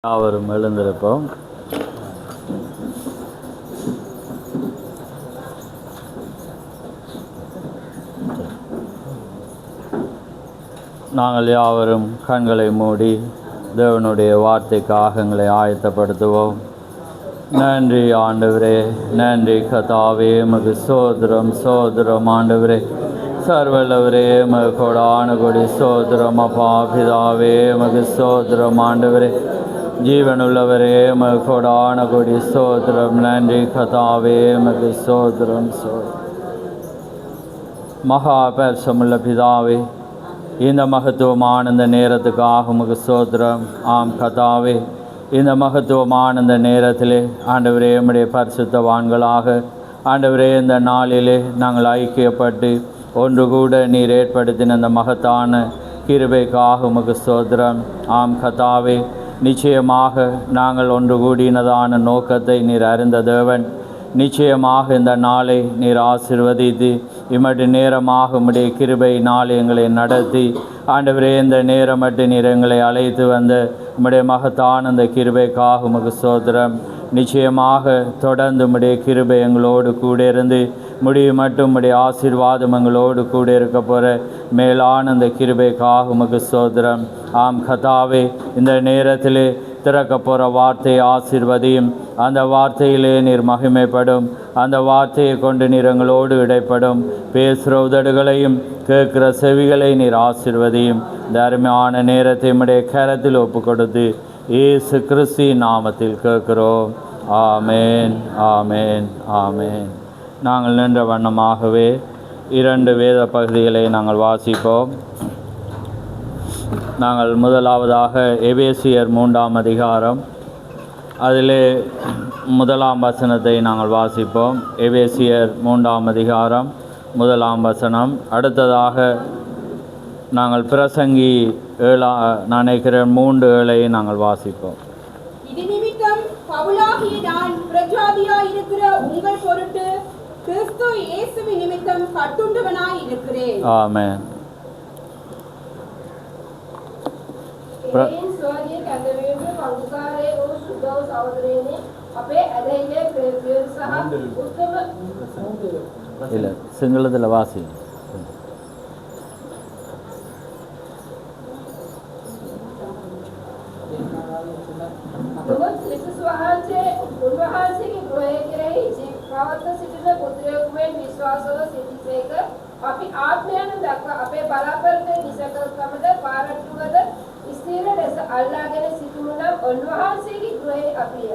யாவரும் எழுந்திருப்போம். நாங்கள் யாவரும் கண்களை மூடி தேவனுடைய வார்த்தைக்காக எங்களை ஆயத்தப்படுத்துவோம். நன்றி ஆண்டவரே, நன்றி கர்த்தாவே, உமக்கு சோதரம் சோதரம் ஆண்டவரே, சர்வல்லவரே, உமக்கு கொடான கொடி சோதரம் அப்பா பிதாவே, உமக்கு சோதரம் ஆண்டவரே, ஜீவனுள்ளவரே, உமக்கு கொடான கொடி சோதரம். நன்றி கர்த்தாவே, உமக்கு சோதரம் சோதரம். மகா பரிசுத்தமுள்ள பிதாவே, இந்த மகத்துவமான இந்த நேரத்துக்காக உமக்கு சோதரம். ஆம் கர்த்தாவே, இந்த மகத்துவமான இந்த நேரத்திலே ஆண்டவரே, உம்முடைய பரிசுத்தவான்களாக ஆண்டவரே இந்த நாளிலே நாங்கள் ஐக்கியப்பட்டு ஒன்று கூட நீர் ஏற்படுத்தின அந்த மகத்தான கிருபைக்காக உமக்கு ஸ்தோத்திரம். ஆம் கர்த்தாவே, நிச்சயமாக நாங்கள் ஒன்று கூடினதான நோக்கத்தை நீர் அறிந்த தேவன். நிச்சயமாக இந்த நாளை நீர் ஆசீர்வதித்து இம்மட்டு நேரமாக உம்முடைய கிருபை நாள் எங்களை நடத்தி ஆண்டவரே இந்த நேரம் மட்டும் நீர் எங்களை அழைத்து வந்த உம்முடைய மகத்தான இந்த கிருபைக்காக உமக்கு ஸ்தோத்திரம். நிச்சயமாக தொடர்ந்து உம்முடைய கிருபை எங்களோடு கூட இருந்து முடிவு மட்டும் உம்முடைய ஆசீர்வாதம் எங்களோடு கூட இருக்க போகிற மேலான இந்த கிருபைக்காக உமக்கு ஸ்தோத்திரம். ஆம் கர்த்தாவே, இந்த நேரத்திலே திறக்க போகிற வார்த்தையை ஆசீர்வதியும். அந்த வார்த்தையிலே நீர் மகிமைப்படும். அந்த வார்த்தையை கொண்டு நீர் எங்களோடு இடைப்படும். பேசுகிற உதடுகளையும் கேட்குற செவிகளை நீர் ஆசீர்வதியும். இந்த அருமையான நேரத்தை உம்முடைய கரத்தில் ஒப்பு கொடுத்து இயேசு கிறிஸ்துவின் நாமத்தில் கேட்கிறோம். ஆமேன், ஆமேன், ஆமேன். நாங்கள் நின்ற வண்ணமாகவே 2 வேத பகுதிகளை நாங்கள் வாசிப்போம். நாங்கள் முதலாவதாக எபேசியர் 3ஆம் அதிகாரம், அதிலே 1ஆம் வசனத்தை நாங்கள் வாசிப்போம். எபேசியர் 3ஆம் அதிகாரம் 1ஆம் வசனம். அடுத்ததாக நாங்கள் பிரசங்கி 7 நான் நினைக்கிறேன் 3:7 நாங்கள் வாசிப்போம். இது நிமித்தம் பவுலாகிய நான் பிரஜாதியாய் இருக்கிற உங்கள் பொருட்டு கிறிஸ்து இயேசுவின் நிமித்தம் கட்டுண்டவனாய் இருக்கிறேன். ஆமென். இல்லை, சிங்களத்தில் வாசி. අපි ආත්මයන් දක්වා අපේ බලාපොරොත්තු නිසකකමද පාරට්ටුවද ස්ථිර ලෙස අල්ලාගෙන සිටිනු නම් උන්වහන්සේගේ ගෘහයේ අපිය.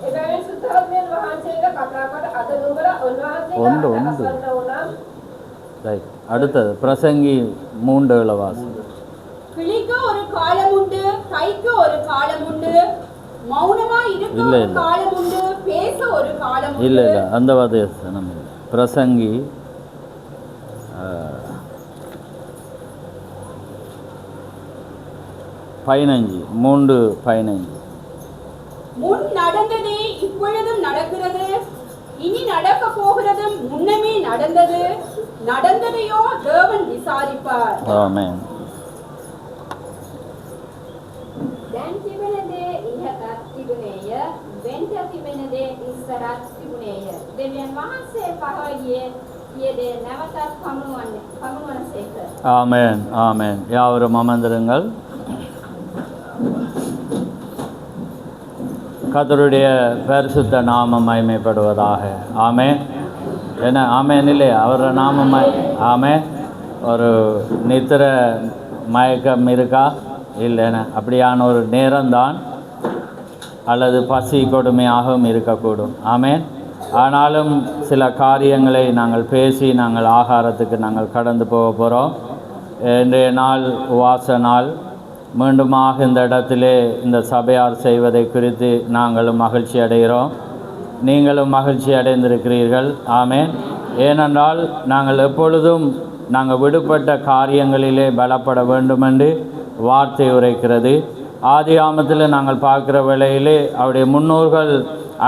එබැවින් සුද්ධාත්මයන් වහන්සේට කතා කොට අද නුඹලා උන්වහන්සේලා අසන්න උනම්. ரைட். அடுத்தது பிரசங்கி 3:7 வாசி. கிளிக்கு ஒரு காலம் உண்டு, கைக்கு ஒரு காலம் உண்டு, மௌனமா இருக்க ஒரு காலம் உண்டு, பேச ஒரு காலம் உண்டு. இல்லை இல்லை, அந்த வசனம் பிரசங்கி 3:15. முன் நடந்ததே இப்பொழுதும் நடக்கிறது, இனி நடக்க போகிறதும் முன்னமே நடந்தது, நடந்ததையோ தேவன் விசாரிப்பார். ஆமென். දැන් තිබෙන දේ ඉහතත් තිබුණේය, වෙන්ට තිබෙන දේ ඉස්සරහත් තිබුණේය. දෙවියන් වහන්සේ පහවගියේ ඊයේ නැවතත් පමුණුවනසේක. ஆமென், ஆமென். யாவரும் அமர்ந்திருங்கள். கர்த்தருடைய பரிசுத்த நாமம் மகிமைப்படுவதாக. ஆமென். என்ன ஆமென் இல்லையா? அவர் நாமம் ஆமென். ஒரு நித்திர மயக்கம் இருக்கா? இல்லைண்ணே, அப்படியான ஒரு நேரம்தான், அல்லது பசி கொடுமையாகவும் இருக்கக்கூடும். ஆமென். ஆனாலும் சில காரியங்களை நாங்கள் பேசி நாங்கள் ஆகாரத்துக்கு நாங்கள் கடந்து போக போகிறோம். இன்றைய நாள் உவாச நாள். மீண்டுமாக இந்த இடத்திலே இந்த சபையார் செய்வதை குறித்து நாங்களும் மகிழ்ச்சி அடைகிறோம். நீங்களும் மகிழ்ச்சி அடைந்திருக்கிறீர்கள். ஆமென். ஏனென்றால் நாங்கள் எப்பொழுதும் நாங்கள் விடுபட்ட காரியங்களிலே பலப்பட வேண்டுமென்று வார்த்தை உரைக்கிறது. ஆதியாமத்தில் நாங்கள் பார்க்குற வேளையிலே அவருடைய முன்னோர்கள்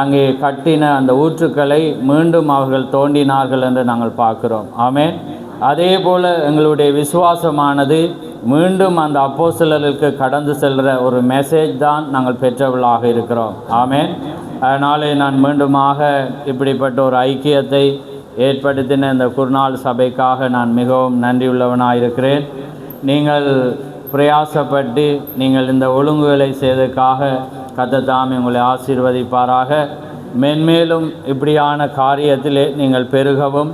அங்கே கட்டின அந்த ஊற்றுக்களை மீண்டும் அவர்கள் தோண்டினார்கள் என்று நாங்கள் பார்க்கிறோம். ஆமென். அதே போல் எங்களுடைய விசுவாசமானது மீண்டும் அந்த அப்போஸ்தலர்களுக்கு கடந்து செல்கிற ஒரு மெசேஜ் தான் நாங்கள் பெற்றவர்களாக இருக்கிறோம். ஆமென். அதனாலே நான் மீண்டுமாக இப்படிப்பட்ட ஒரு ஐக்கியத்தை ஏற்படுத்தின இந்த குருநாள் சபைக்காக நான் மிகவும் நன்றியுள்ளவனாக இருக்கிறேன். நீங்கள் பிரயாசப்பட்டு நீங்கள் இந்த ஒழுங்குகளை செய்ததற்காக கர்த்தர் தாமே உங்களை ஆசீர்வதிப்பாராக. மென்மேலும் இப்படியான காரியத்திலே நீங்கள் பெருகவும்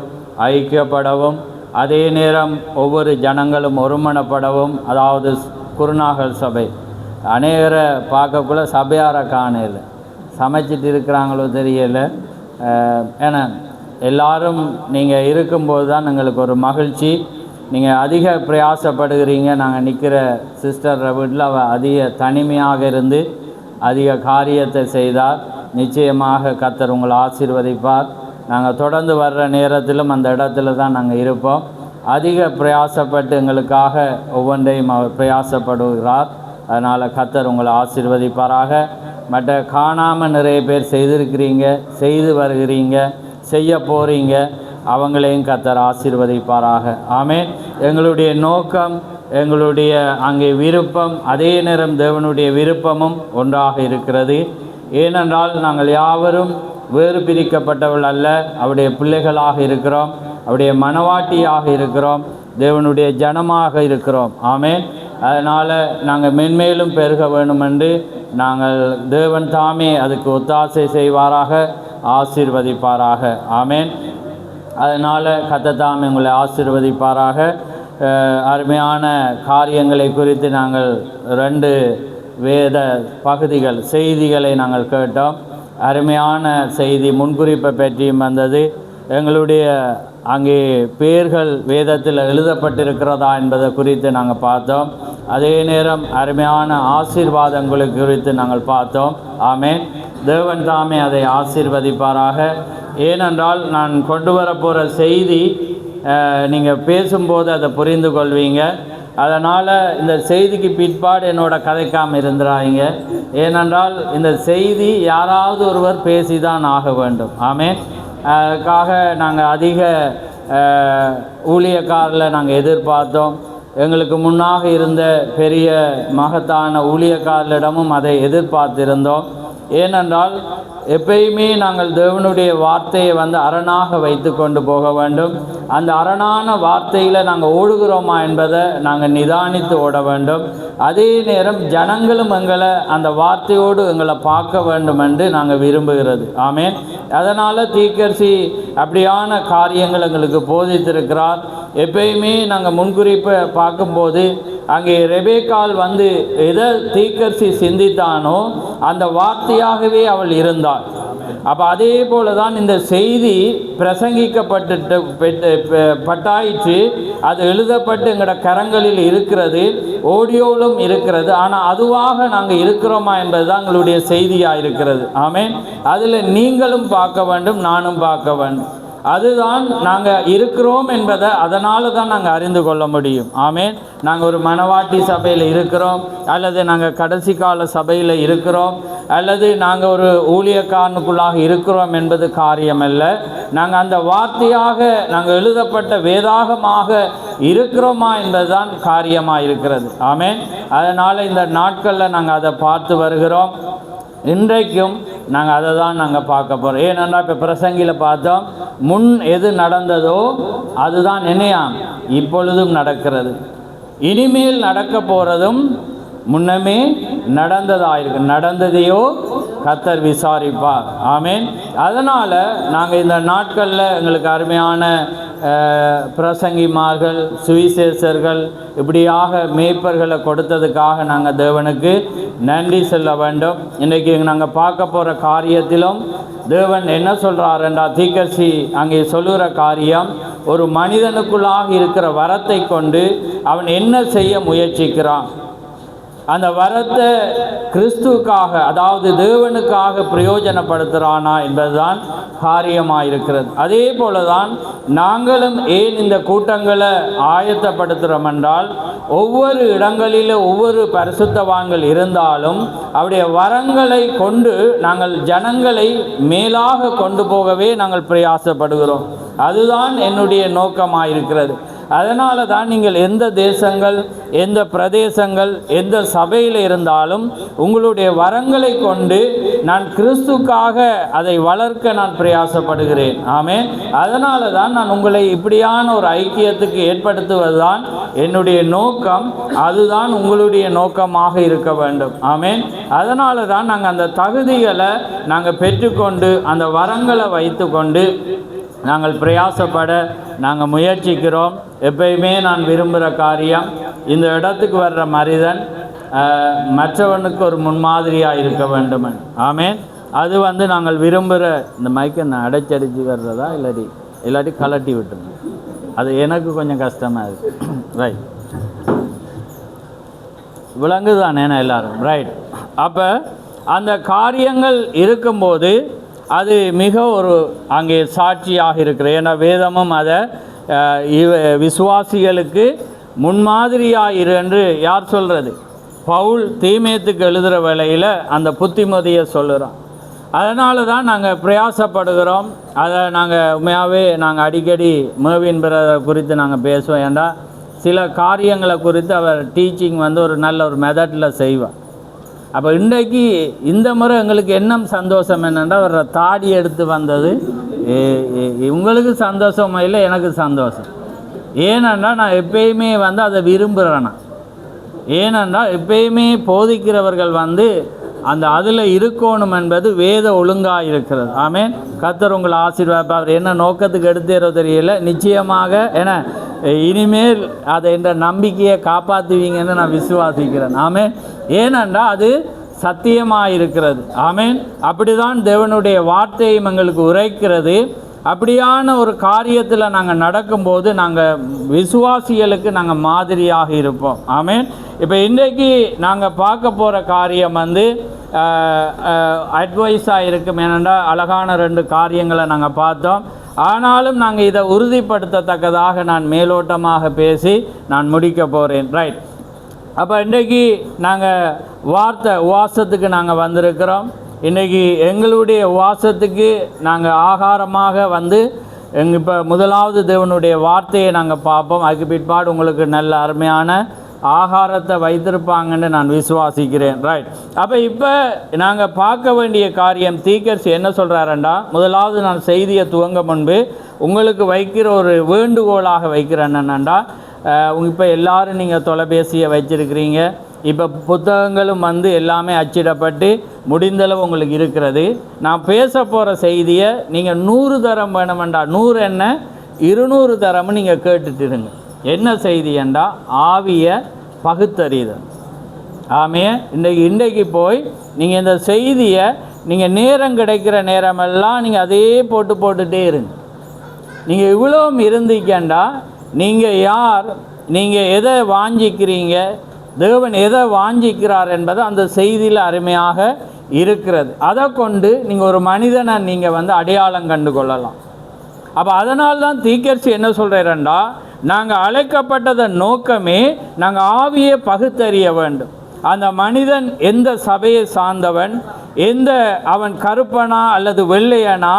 ஐக்கியப்படவும் அதே நேரம் ஒவ்வொரு ஜனங்களும் ஒருமனப்படவும். அதாவது குருநாகல் சபை அநேகரை பார்க்கக்குள்ள சபையாரை காணல, சமைச்சிட்டு இருக்கிறாங்களோ தெரியலை. ஏன்னா எல்லாரும் நீங்கள் இருக்கும்போது தான் எங்களுக்கு ஒரு மகிழ்ச்சி. நீங்கள் அதிக பிரயாசப்படுகிறீங்க. நாங்கள் நிற்கிற சிஸ்டர் வீட்டில் அவள் அதிக தனிமையாக இருந்து அதிக காரியத்தை செய்தார். நிச்சயமாக கர்த்தர் உங்களை ஆசீர்வதிப்பார். நாங்கள் தொடர்ந்து வர்ற நேரத்திலும் அந்த இடத்துல தான் நாங்கள் இருப்போம். அதிக பிரயாசப்பட்டு எங்களுக்காக ஒவ்வொன்றையும் அவர் பிரயாசப்படுகிறார். அதனால் கர்த்தர் உங்களை ஆசீர்வதிப்பாராக. மற்ற காணாமல் நிறைய பேர் செய்திருக்கிறீங்க, செய்து வருகிறீங்க, செய்ய போகிறீங்க, அவங்களையும் கர்த்தர் ஆசீர்வதிப்பாராக. ஆமென். எங்களுடைய நோக்கம், எங்களுடைய அங்கே விருப்பம், அதே நேரம் தேவனுடைய விருப்பமும் ஒன்றாக இருக்கிறது. ஏனென்றால் நாங்கள் யாவரும் வேறு பிரிக்கப்பட்டவள் அல்ல, அவருடைய பிள்ளைகளாக இருக்கிறோம், அவருடைய மனவாட்டியாக இருக்கிறோம், தேவனுடைய ஜனமாக இருக்கிறோம். ஆமென். அதனால் நாங்கள் மென்மேலும் பெருக வேண்டும் என்று நாங்கள் தேவன் தாமே அதுக்கு ஒத்தாசை செய்வாராக, ஆசீர்வதிப்பாராக. ஆமென். அதனால் கர்த்தர் தாமே உங்களை ஆசீர்வதிப்பாராக. அருமையான காரியங்களை குறித்து நாங்கள் 2 வேத பகுதிகள் செய்திகளை நாங்கள் கேட்டோம். அருமையான செய்தி முன்குறிப்பை பற்றியும் வந்தது. எங்களுடைய அங்கே பெயர்கள் வேதத்தில் எழுதப்பட்டிருக்கிறதா என்பதை குறித்து நாங்கள் பார்த்தோம். அதே நேரம் அருமையான ஆசீர்வாதங்களை குறித்து நாங்கள் பார்த்தோம். ஆமென். தேவன் தாமே அதை ஆசீர்வதிப்பாராக. ஏனென்றால் நான் கொண்டு வரப்போகிற செய்தி நீங்கள் பேசும்போது அதை புரிந்து கொள்வீங்க. அதனால் இந்த செய்திக்கு பிற்பாடு என்னோட கதைக்காமல் இருந்துறாங்க. ஏனென்றால் இந்த செய்தி யாராவது ஒருவர் பேசி தான் ஆக வேண்டும். ஆமென். அதுக்காக நாங்கள் அதிக ஊழியக்காரில் நாங்கள் எதிர்பார்த்தோம். எங்களுக்கு முன்னாக இருந்த பெரிய மகத்தான ஊழியக்காரரிடமும் அதை எதிர்பார்த்திருந்தோம். ஏனென்றால் எப்பயுமே நாங்கள் தேவனுடைய வார்த்தையை அரணாக வைத்து கொண்டு போக வேண்டும். அந்த அரணான வார்த்தையில் நாங்கள் ஓடுகிறோமா என்பதை நாங்கள் நிதானித்து ஓட வேண்டும். அதே நேரம் ஜனங்களும் எங்களை அந்த வார்த்தையோடு எங்களை பார்க்க வேண்டும் என்று நாங்கள் விரும்புகிறது. ஆமென். அதனால் தீர்க்கதரிசி அப்படியான காரியங்கள் எங்களுக்கு போதித்திருக்கிறார். எப்பயுமே நாங்கள் முன்குறிப்பை பார்க்கும்போது அங்கே ரெபேக்காள் எதை தீர்க்கதரிசி சிந்தித்தானோ அந்த வார்த்தையாகவே அவள் இருந்தாள். அப்போ அதே போல தான் இந்த செய்தி பட்டாயிற்று. அது எழுதப்பட்டு எங்களோட கரங்களில் இருக்கிறது, ஆடியோவிலும் இருக்கிறது. ஆனால் அதுவாக நாங்கள் இருக்கிறோமா என்பது தான் எங்களுடைய செய்தியாக இருக்கிறது. ஆமென். அதில் நீங்களும் பார்க்க வேண்டும், நானும் பார்க்க வேண்டும். அதுதான் நாங்கள் இருக்கிறோம் என்பதை அதனால தான் நாங்கள் அறிந்து கொள்ள முடியும். ஆமென். நாங்கள் ஒரு மனவாட்டி சபையில் இருக்கிறோம், அல்லது நாங்கள் கடைசி கால சபையில் இருக்கிறோம், அல்லது நாங்கள் ஒரு ஊழியக்காரனுக்குள்ளாக இருக்கிறோம் என்பது காரியமல்ல. நாங்கள் அந்த வார்த்தையாக நாங்கள் எழுதப்பட்ட வேதாகமாக இருக்கிறோமா என்பதுதான் காரியமாக இருக்கிறது. ஆமென். அதனால் இந்த நாட்களில் நாங்கள் அதை பார்த்து வருகிறோம். இன்றைக்கும் நாங்கள் அதை தான் நாங்கள் பார்க்க போகிறோம். ஏனென்றால் இப்போ பிரசங்கியில் பார்த்தோம், முன் எது நடந்ததோ அதுதான் என்னையாம் இப்பொழுதும் நடக்கிறது, இனிமேல் நடக்க போகிறதும் முன்னமே நடந்ததாயிருக்கு, நடந்ததையோ கர்த்தர் விசாரிப்பார். ஆமென். அதனால் நாங்கள் இந்த நாட்களில் எங்களுக்கு அருமையான பிரசங்கிமார்கள், சுவிசேஷர்கள், இப்படியாக மேய்ப்பர்களை கொடுத்ததுக்காக நாங்கள் தேவனுக்கு நன்றி சொல்ல வேண்டும். இன்றைக்கி நாங்கள் பார்க்க போகிற காரியத்திலும் தேவன் என்ன சொல்கிறார் என்றால், தீர்க்கதரிசி அங்கே சொல்லுகிற காரியம், ஒரு மனிதனுக்குள்ளாக இருக்கிற வரத்தை கொண்டு அவன் என்ன செய்ய முயற்சிக்கிறான், அந்த வரத்தை கிறிஸ்துவுக்காக, அதாவது தேவனுக்காக பிரயோஜனப்படுத்துகிறானா என்பதுதான் காரியமாக இருக்கிறது. அதே போல தான் நாங்களும் ஏன் இந்த கூட்டங்களை ஆயத்தப்படுத்துகிறோம் என்றால், ஒவ்வொரு இடங்களிலும் ஒவ்வொரு பரிசுத்தவான்கள் இருந்தாலும் அவருடைய வரங்களை கொண்டு நாங்கள் ஜனங்களை மேலாக கொண்டு போகவே நாங்கள் பிரயாசப்படுகிறோம். அதுதான் என்னுடைய நோக்கமாக இருக்கிறது. அதனால தான் நீங்கள் எந்த தேசங்கள், எந்த பிரதேசங்கள், எந்த சபையில் இருந்தாலும் உங்களுடைய வரங்களை கொண்டு நான் கிறிஸ்துக்காக அதை வளர்க்க நான் பிரயாசப்படுகிறேன். ஆமென். அதனால தான் நான் உங்களை இப்படியான ஒரு ஐக்கியத்துக்கு ஏற்படுத்துவதுதான் என்னுடைய நோக்கம். அதுதான் உங்களுடைய நோக்கமாக இருக்க வேண்டும். ஆமென். அதனால தான் நாங்கள் அந்த தகுதிகளை நாங்கள் பெற்றுக்கொண்டு அந்த வரங்களை வைத்து கொண்டு நாங்கள் பிரயாசப்பட நாங்கள் முயற்சிக்கிறோம். எப்பயுமே நான் விரும்புகிற காரியம், இந்த இடத்துக்கு வர்ற மனிதன் மற்றவனுக்கு ஒரு முன்மாதிரியாக இருக்க வேண்டும். ஆமென். அது நாங்கள் விரும்புகிற இந்த மைக்கை நான் அடைச்சடிச்சு வர்றதா இல்லாட்டி கலட்டி விட்டுருங்க. அது எனக்கு கொஞ்சம் கஷ்டமாக இருக்குது. ரைட், விளங்குதானே எல்லாரும்? ரைட். அப்போ அந்த காரியங்கள் இருக்கும்போது அது மிக ஒரு அங்கே சாட்சியாக இருக்கிறது. ஏன்னா வேதமும் அதை விசுவாசிகளுக்கு முன்மாதிரியாக இரு என்று யார் சொல்கிறது? பவுல் தீமேத்துக்கு எழுதுகிற வேளையில் அந்த புத்திமதியை சொல்லுறோம். அதனால தான் நாங்கள் பிரயாசப்படுகிறோம். அதை நாங்கள் உண்மையாகவே நாங்கள் அடிக்கடி மேவின் பிரதர் குறித்து நாங்கள் பேசுவோம். ஏண்டா சில காரியங்களை குறித்து அவர் டீச்சிங் ஒரு நல்ல ஒரு மெத்தடில் செய்வார். அப்போ இன்றைக்கு இந்த முறை எங்களுக்கு என்ன சந்தோஷம் என்னென்னா, அவர் தாடி எடுத்து வந்தது உங்களுக்கு சந்தோஷமாக இல்லை, எனக்கு சந்தோஷம். ஏனென்றா நான் எப்பயுமே அதை விரும்புகிறேன்னா, ஏனென்றா எப்பயுமே போதிக்கிறவர்கள் அந்த அதில் இருக்கணும் என்பது வேத ஒழுங்காக இருக்கிறது. ஆமென். கர்த்தர் உங்களை ஆசீர்வாதம். அவர் என்ன நோக்கத்துக்கு எடுத்தேரோ தெரியல, நிச்சயமாக ஏன்னா இனிமேல் அதை என்ற நம்பிக்கையை காப்பாற்றுவீங்கன்னு நான் விசுவாசிக்கிறேன். ஆமென். ஏனென்றா அது சத்தியமாக இருக்கிறது. ஆமென். அப்படி தான் தேவனுடைய வார்த்தையும் எங்களுக்கு உரைக்கிறது. அப்படியான ஒரு காரியத்தில் நாங்கள் நடக்கும்போது நாங்கள் விசுவாசிகளுக்கு நாங்கள் மாதிரியாக இருப்போம். ஆமென். இப்போ இன்றைக்கு நாங்கள் பார்க்க போகிற காரியம் அட்வைஸாக இருக்கும். ஏனென்றால் அழகான 2 காரியங்களை நாங்கள் பார்த்தோம். ஆனாலும் நாங்கள் இதை உறுதிப்படுத்தத்தக்கதாக நான் மேலோட்டமாக பேசி நான் முடிக்க போகிறேன். ரைட். அப்போ இன்றைக்கு நாங்கள் உவாசத்துக்கு நாங்கள் வந்திருக்கிறோம். இன்றைக்கி எங்களுடைய உவாசத்துக்கு நாங்கள் ஆகாரமாக இப்போ முதலாவது தேவனுடைய வார்த்தையை நாங்கள் பார்ப்போம். அதுக்கு பிற்பாடு உங்களுக்கு நல்ல அருமையான ஆகாரத்தை வைத்திருப்பாங்கன்னு நான் விசுவாசிக்கிறேன். ரைட். அப்போ இப்போ நாங்கள் பார்க்க வேண்டிய காரியம், தீக்கர்ஸ் என்ன சொல்கிறாருண்டா, முதலாவது நான் செய்தியை துவங்க முன்பு உங்களுக்கு வைக்கிற ஒரு வேண்டுகோளாக வைக்கிறேன் என்னென்னா, இப்போ எல்லோரும் நீங்கள் தொலைபேசியை வச்சுருக்கிறீங்க. இப்போ புத்தகங்களும் எல்லாமே அச்சிடப்பட்டு முடிந்தளவு உங்களுக்கு இருக்கிறது. நான் பேச போகிற செய்தியை நீங்கள் 100 தரம் வேணுமெண்டா 100 என்ன 200 தரமும் நீங்கள் கேட்டுட்டுருங்க. என்ன செய்தி என்றா, ஆவியை பகுத்தறிதல். ஆமையே. இன்றைக்கு போய் நீங்கள் இந்த செய்தியை நீங்கள் நேரம் கிடைக்கிற நேரமெல்லாம் நீங்கள் அதே போட்டுகிட்டே இருங்க. நீங்கள் இவ்வளோ இருந்தீங்கண்டா நீங்கள் யார், நீங்கள் எதை வாஞ்சிக்கிறீங்க, தேவன் எதை வாஞ்சிக்கிறார் என்பது அந்த செய்தியில் அருமையாக இருக்கிறது. அதை கொண்டு நீங்கள் ஒரு மனிதனை நீங்கள் அடையாளம் கண்டு கொள்ளலாம். அப்போ அதனால்தான் தீக்கர்ச்சி என்ன சொல்கிறேன்டா, நாங்கள் அழைக்கப்பட்டதன் நோக்கமே நாங்கள் ஆவியை பகுத்தறிய வேண்டும். அந்த மனிதன் எந்த சபையை சார்ந்தவன், அவன் கருப்பனா அல்லது வெள்ளையனா,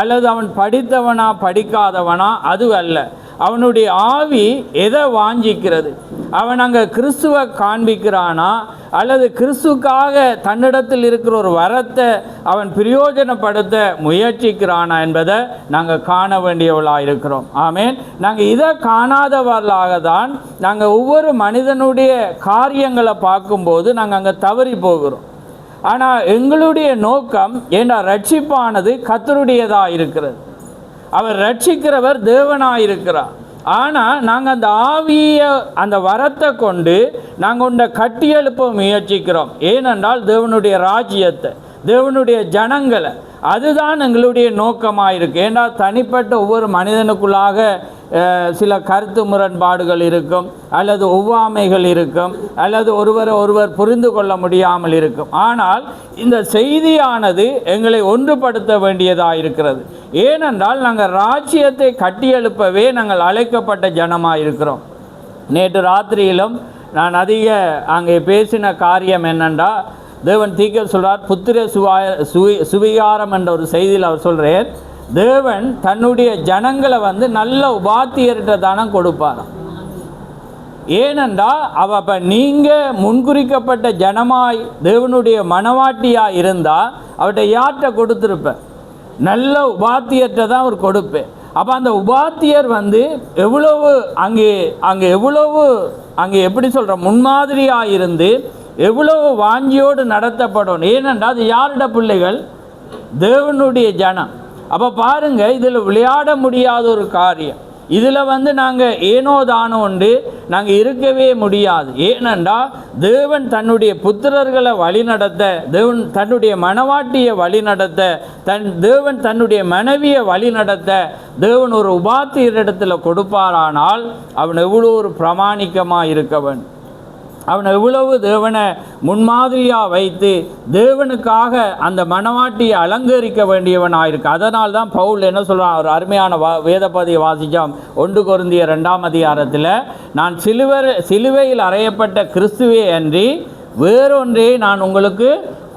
அல்லது அவன் படித்தவனா படிக்காதவனா, அது அல்ல. அவனுடைய ஆவி எதை வாஞ்சிக்கிறது, அவன் அங்கே கிறிஸ்துவை காண்பிக்கிறானா அல்லது கிறிஸ்துக்காக தன்னிடத்தில் இருக்கிற ஒரு வரத்தை அவன் பிரயோஜனப்படுத்த முயற்சிக்கிறானா என்பதை நாங்கள் காண வேண்டியவர்களாக இருக்கிறோம். ஆமேன். நாங்கள் இதை காணாதவர்களாக தான் நாங்கள் ஒவ்வொரு மனிதனுடைய காரியங்களை பார்க்கும்போது நாங்கள் அங்கே தவறி போகிறோம். ஆனால் எங்களுடைய நோக்கம் ஏன்னா ரட்சிப்பானது கர்த்தருடையதாக இருக்கிறது. அவர் ரட்சிக்கிறவர் தேவனாயிருக்கிறார். ஆனால் நாங்கள் அந்த ஆவியை அந்த வரத்தை கொண்டு நாங்கள் ஒன்றை கட்டியெழுப்ப முயற்சிக்கிறோம். ஏனென்றால் தேவனுடைய ராஜ்யத்தை, தேவனுடைய ஜனங்களை, அதுதான் எங்களுடைய நோக்கமாக இருக்குது. ஏன்னா தனிப்பட்ட ஒவ்வொரு மனிதனுக்குள்ளாக சில கருத்து முரண்பாடுகள் இருக்கும், அல்லது ஒவ்வாமைகள் இருக்கும், அல்லது ஒருவர் புரிந்து கொள்ள முடியாமல் இருக்கும். ஆனால் இந்த செய்தியானது எங்களை ஒன்றுபடுத்த வேண்டியதாக இருக்கிறது. ஏனென்றால் நாங்கள் ராஜ்யத்தை கட்டியெழுப்பவே நாங்கள் அழைக்கப்பட்ட ஜனமாக இருக்கிறோம். நேற்று ராத்திரியிலும் நான் அதிக அங்கே பேசின காரியம் என்னென்றா, தேவன் தீர்க்க சொல்கிறார், புத்திர சுவிகாரம் என்ற ஒரு செய்தியில் அவர் சொல்கிறார், தேவன் தன்னுடைய ஜனங்களை வந்து நல்ல உபாத்தியர்கிட்ட தானே கொடுப்பாராம். ஏனென்றால் அப்போ நீங்கள் முன்குறிக்கப்பட்ட ஜனமாய் தேவனுடைய மனவாட்டியாக இருந்தால் அவர்கிட்ட யார்கிட்ட கொடுத்துருப்பேன்? நல்ல உபாத்தியர்கிட்ட தான் அவர் கொடுப்பேன். அப்போ அந்த உபாத்தியர் வந்து எவ்வளவு அங்கே எப்படி சொல்கிற முன்மாதிரியாக இருந்து எவ்வளவு வாஞ்சியோடு நடத்தப்படும். ஏனென்றால் அது யாரோட பிள்ளைகள்? தேவனுடைய ஜனம். அப்போ பாருங்கள், இதில் விளையாட முடியாத ஒரு காரியம். இதில் வந்து நாங்கள் ஏனோ தானோ உண்டு நாங்கள் இருக்கவே முடியாது. ஏனென்றால் தேவன் தன்னுடைய புத்திரர்களை வழிநடத்த, தேவன் தன்னுடைய மனவாட்டியை வழிநடத்த, தேவன் தன்னுடைய மனைவியை வழிநடத்த தேவன் ஒரு உபாத்தியரிடத்தில் கொடுப்பாரானால் அவன் எவ்வளோ ஒரு பிரமாணிக்கமாக இருக்கவன், அவனை எவ்வளவு தேவனை முன்மாதிரியாக வைத்து தேவனுக்காக அந்த மனவாட்டியை அலங்கரிக்க வேண்டியவனாக இருக்கு. அதனால் தான் பவுல் என்ன சொல்கிறான்? ஒரு அருமையான வேதப்பதியை வாசித்தோம் 1 கொரிந்தியர் 2ஆம் அதிகாரத்தில், நான் சிலுவையில் அறையப்பட்ட கிறிஸ்துவே அன்றி வேறொன்றே நான் உங்களுக்கு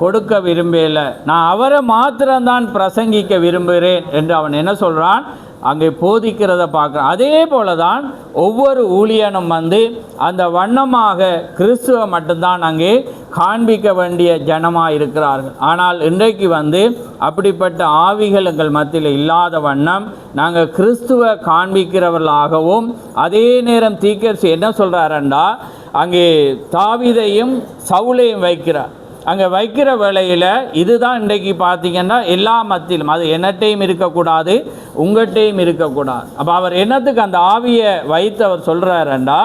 கொடுக்க விரும்பலை, நான் அவரை மாத்திரம்தான் பிரசங்கிக்க விரும்புகிறேன் என்று அவன் என்ன சொல்கிறான்? அங்கே போதிக்கிறத பார்க்குறான். அதே போல தான் ஒவ்வொரு ஊழியனும் வந்து அந்த வண்ணமாக கிறிஸ்துவை மட்டும்தான் அங்கே காண்பிக்க வேண்டிய ஜனமாக இருக்கிறார்கள். ஆனால் இன்றைக்கு வந்து அப்படிப்பட்ட ஆவிகள் எங்கள் மத்தியில் இல்லாத வண்ணம் நாங்கள் கிறிஸ்துவை காண்பிக்கிறவர்களாகவும், அதே நேரம் தீர்க்கதரிசி என்ன சொல்கிறாருண்டா, அங்கே தாவீதையும் சவுலையும் வைக்கிறார். அங்கே வைக்கிற வேளையில் இதுதான் இன்றைக்கு பார்த்திங்கன்னா எல்லா மத்தியிலும் அது என்னட்டையும் இருக்கக்கூடாது, உங்கள்கிட்டையும் இருக்கக்கூடாது. அப்போ அவர் என்னத்துக்கு அந்த ஆவியை வைத்து அவர் சொல்கிறாருண்டா,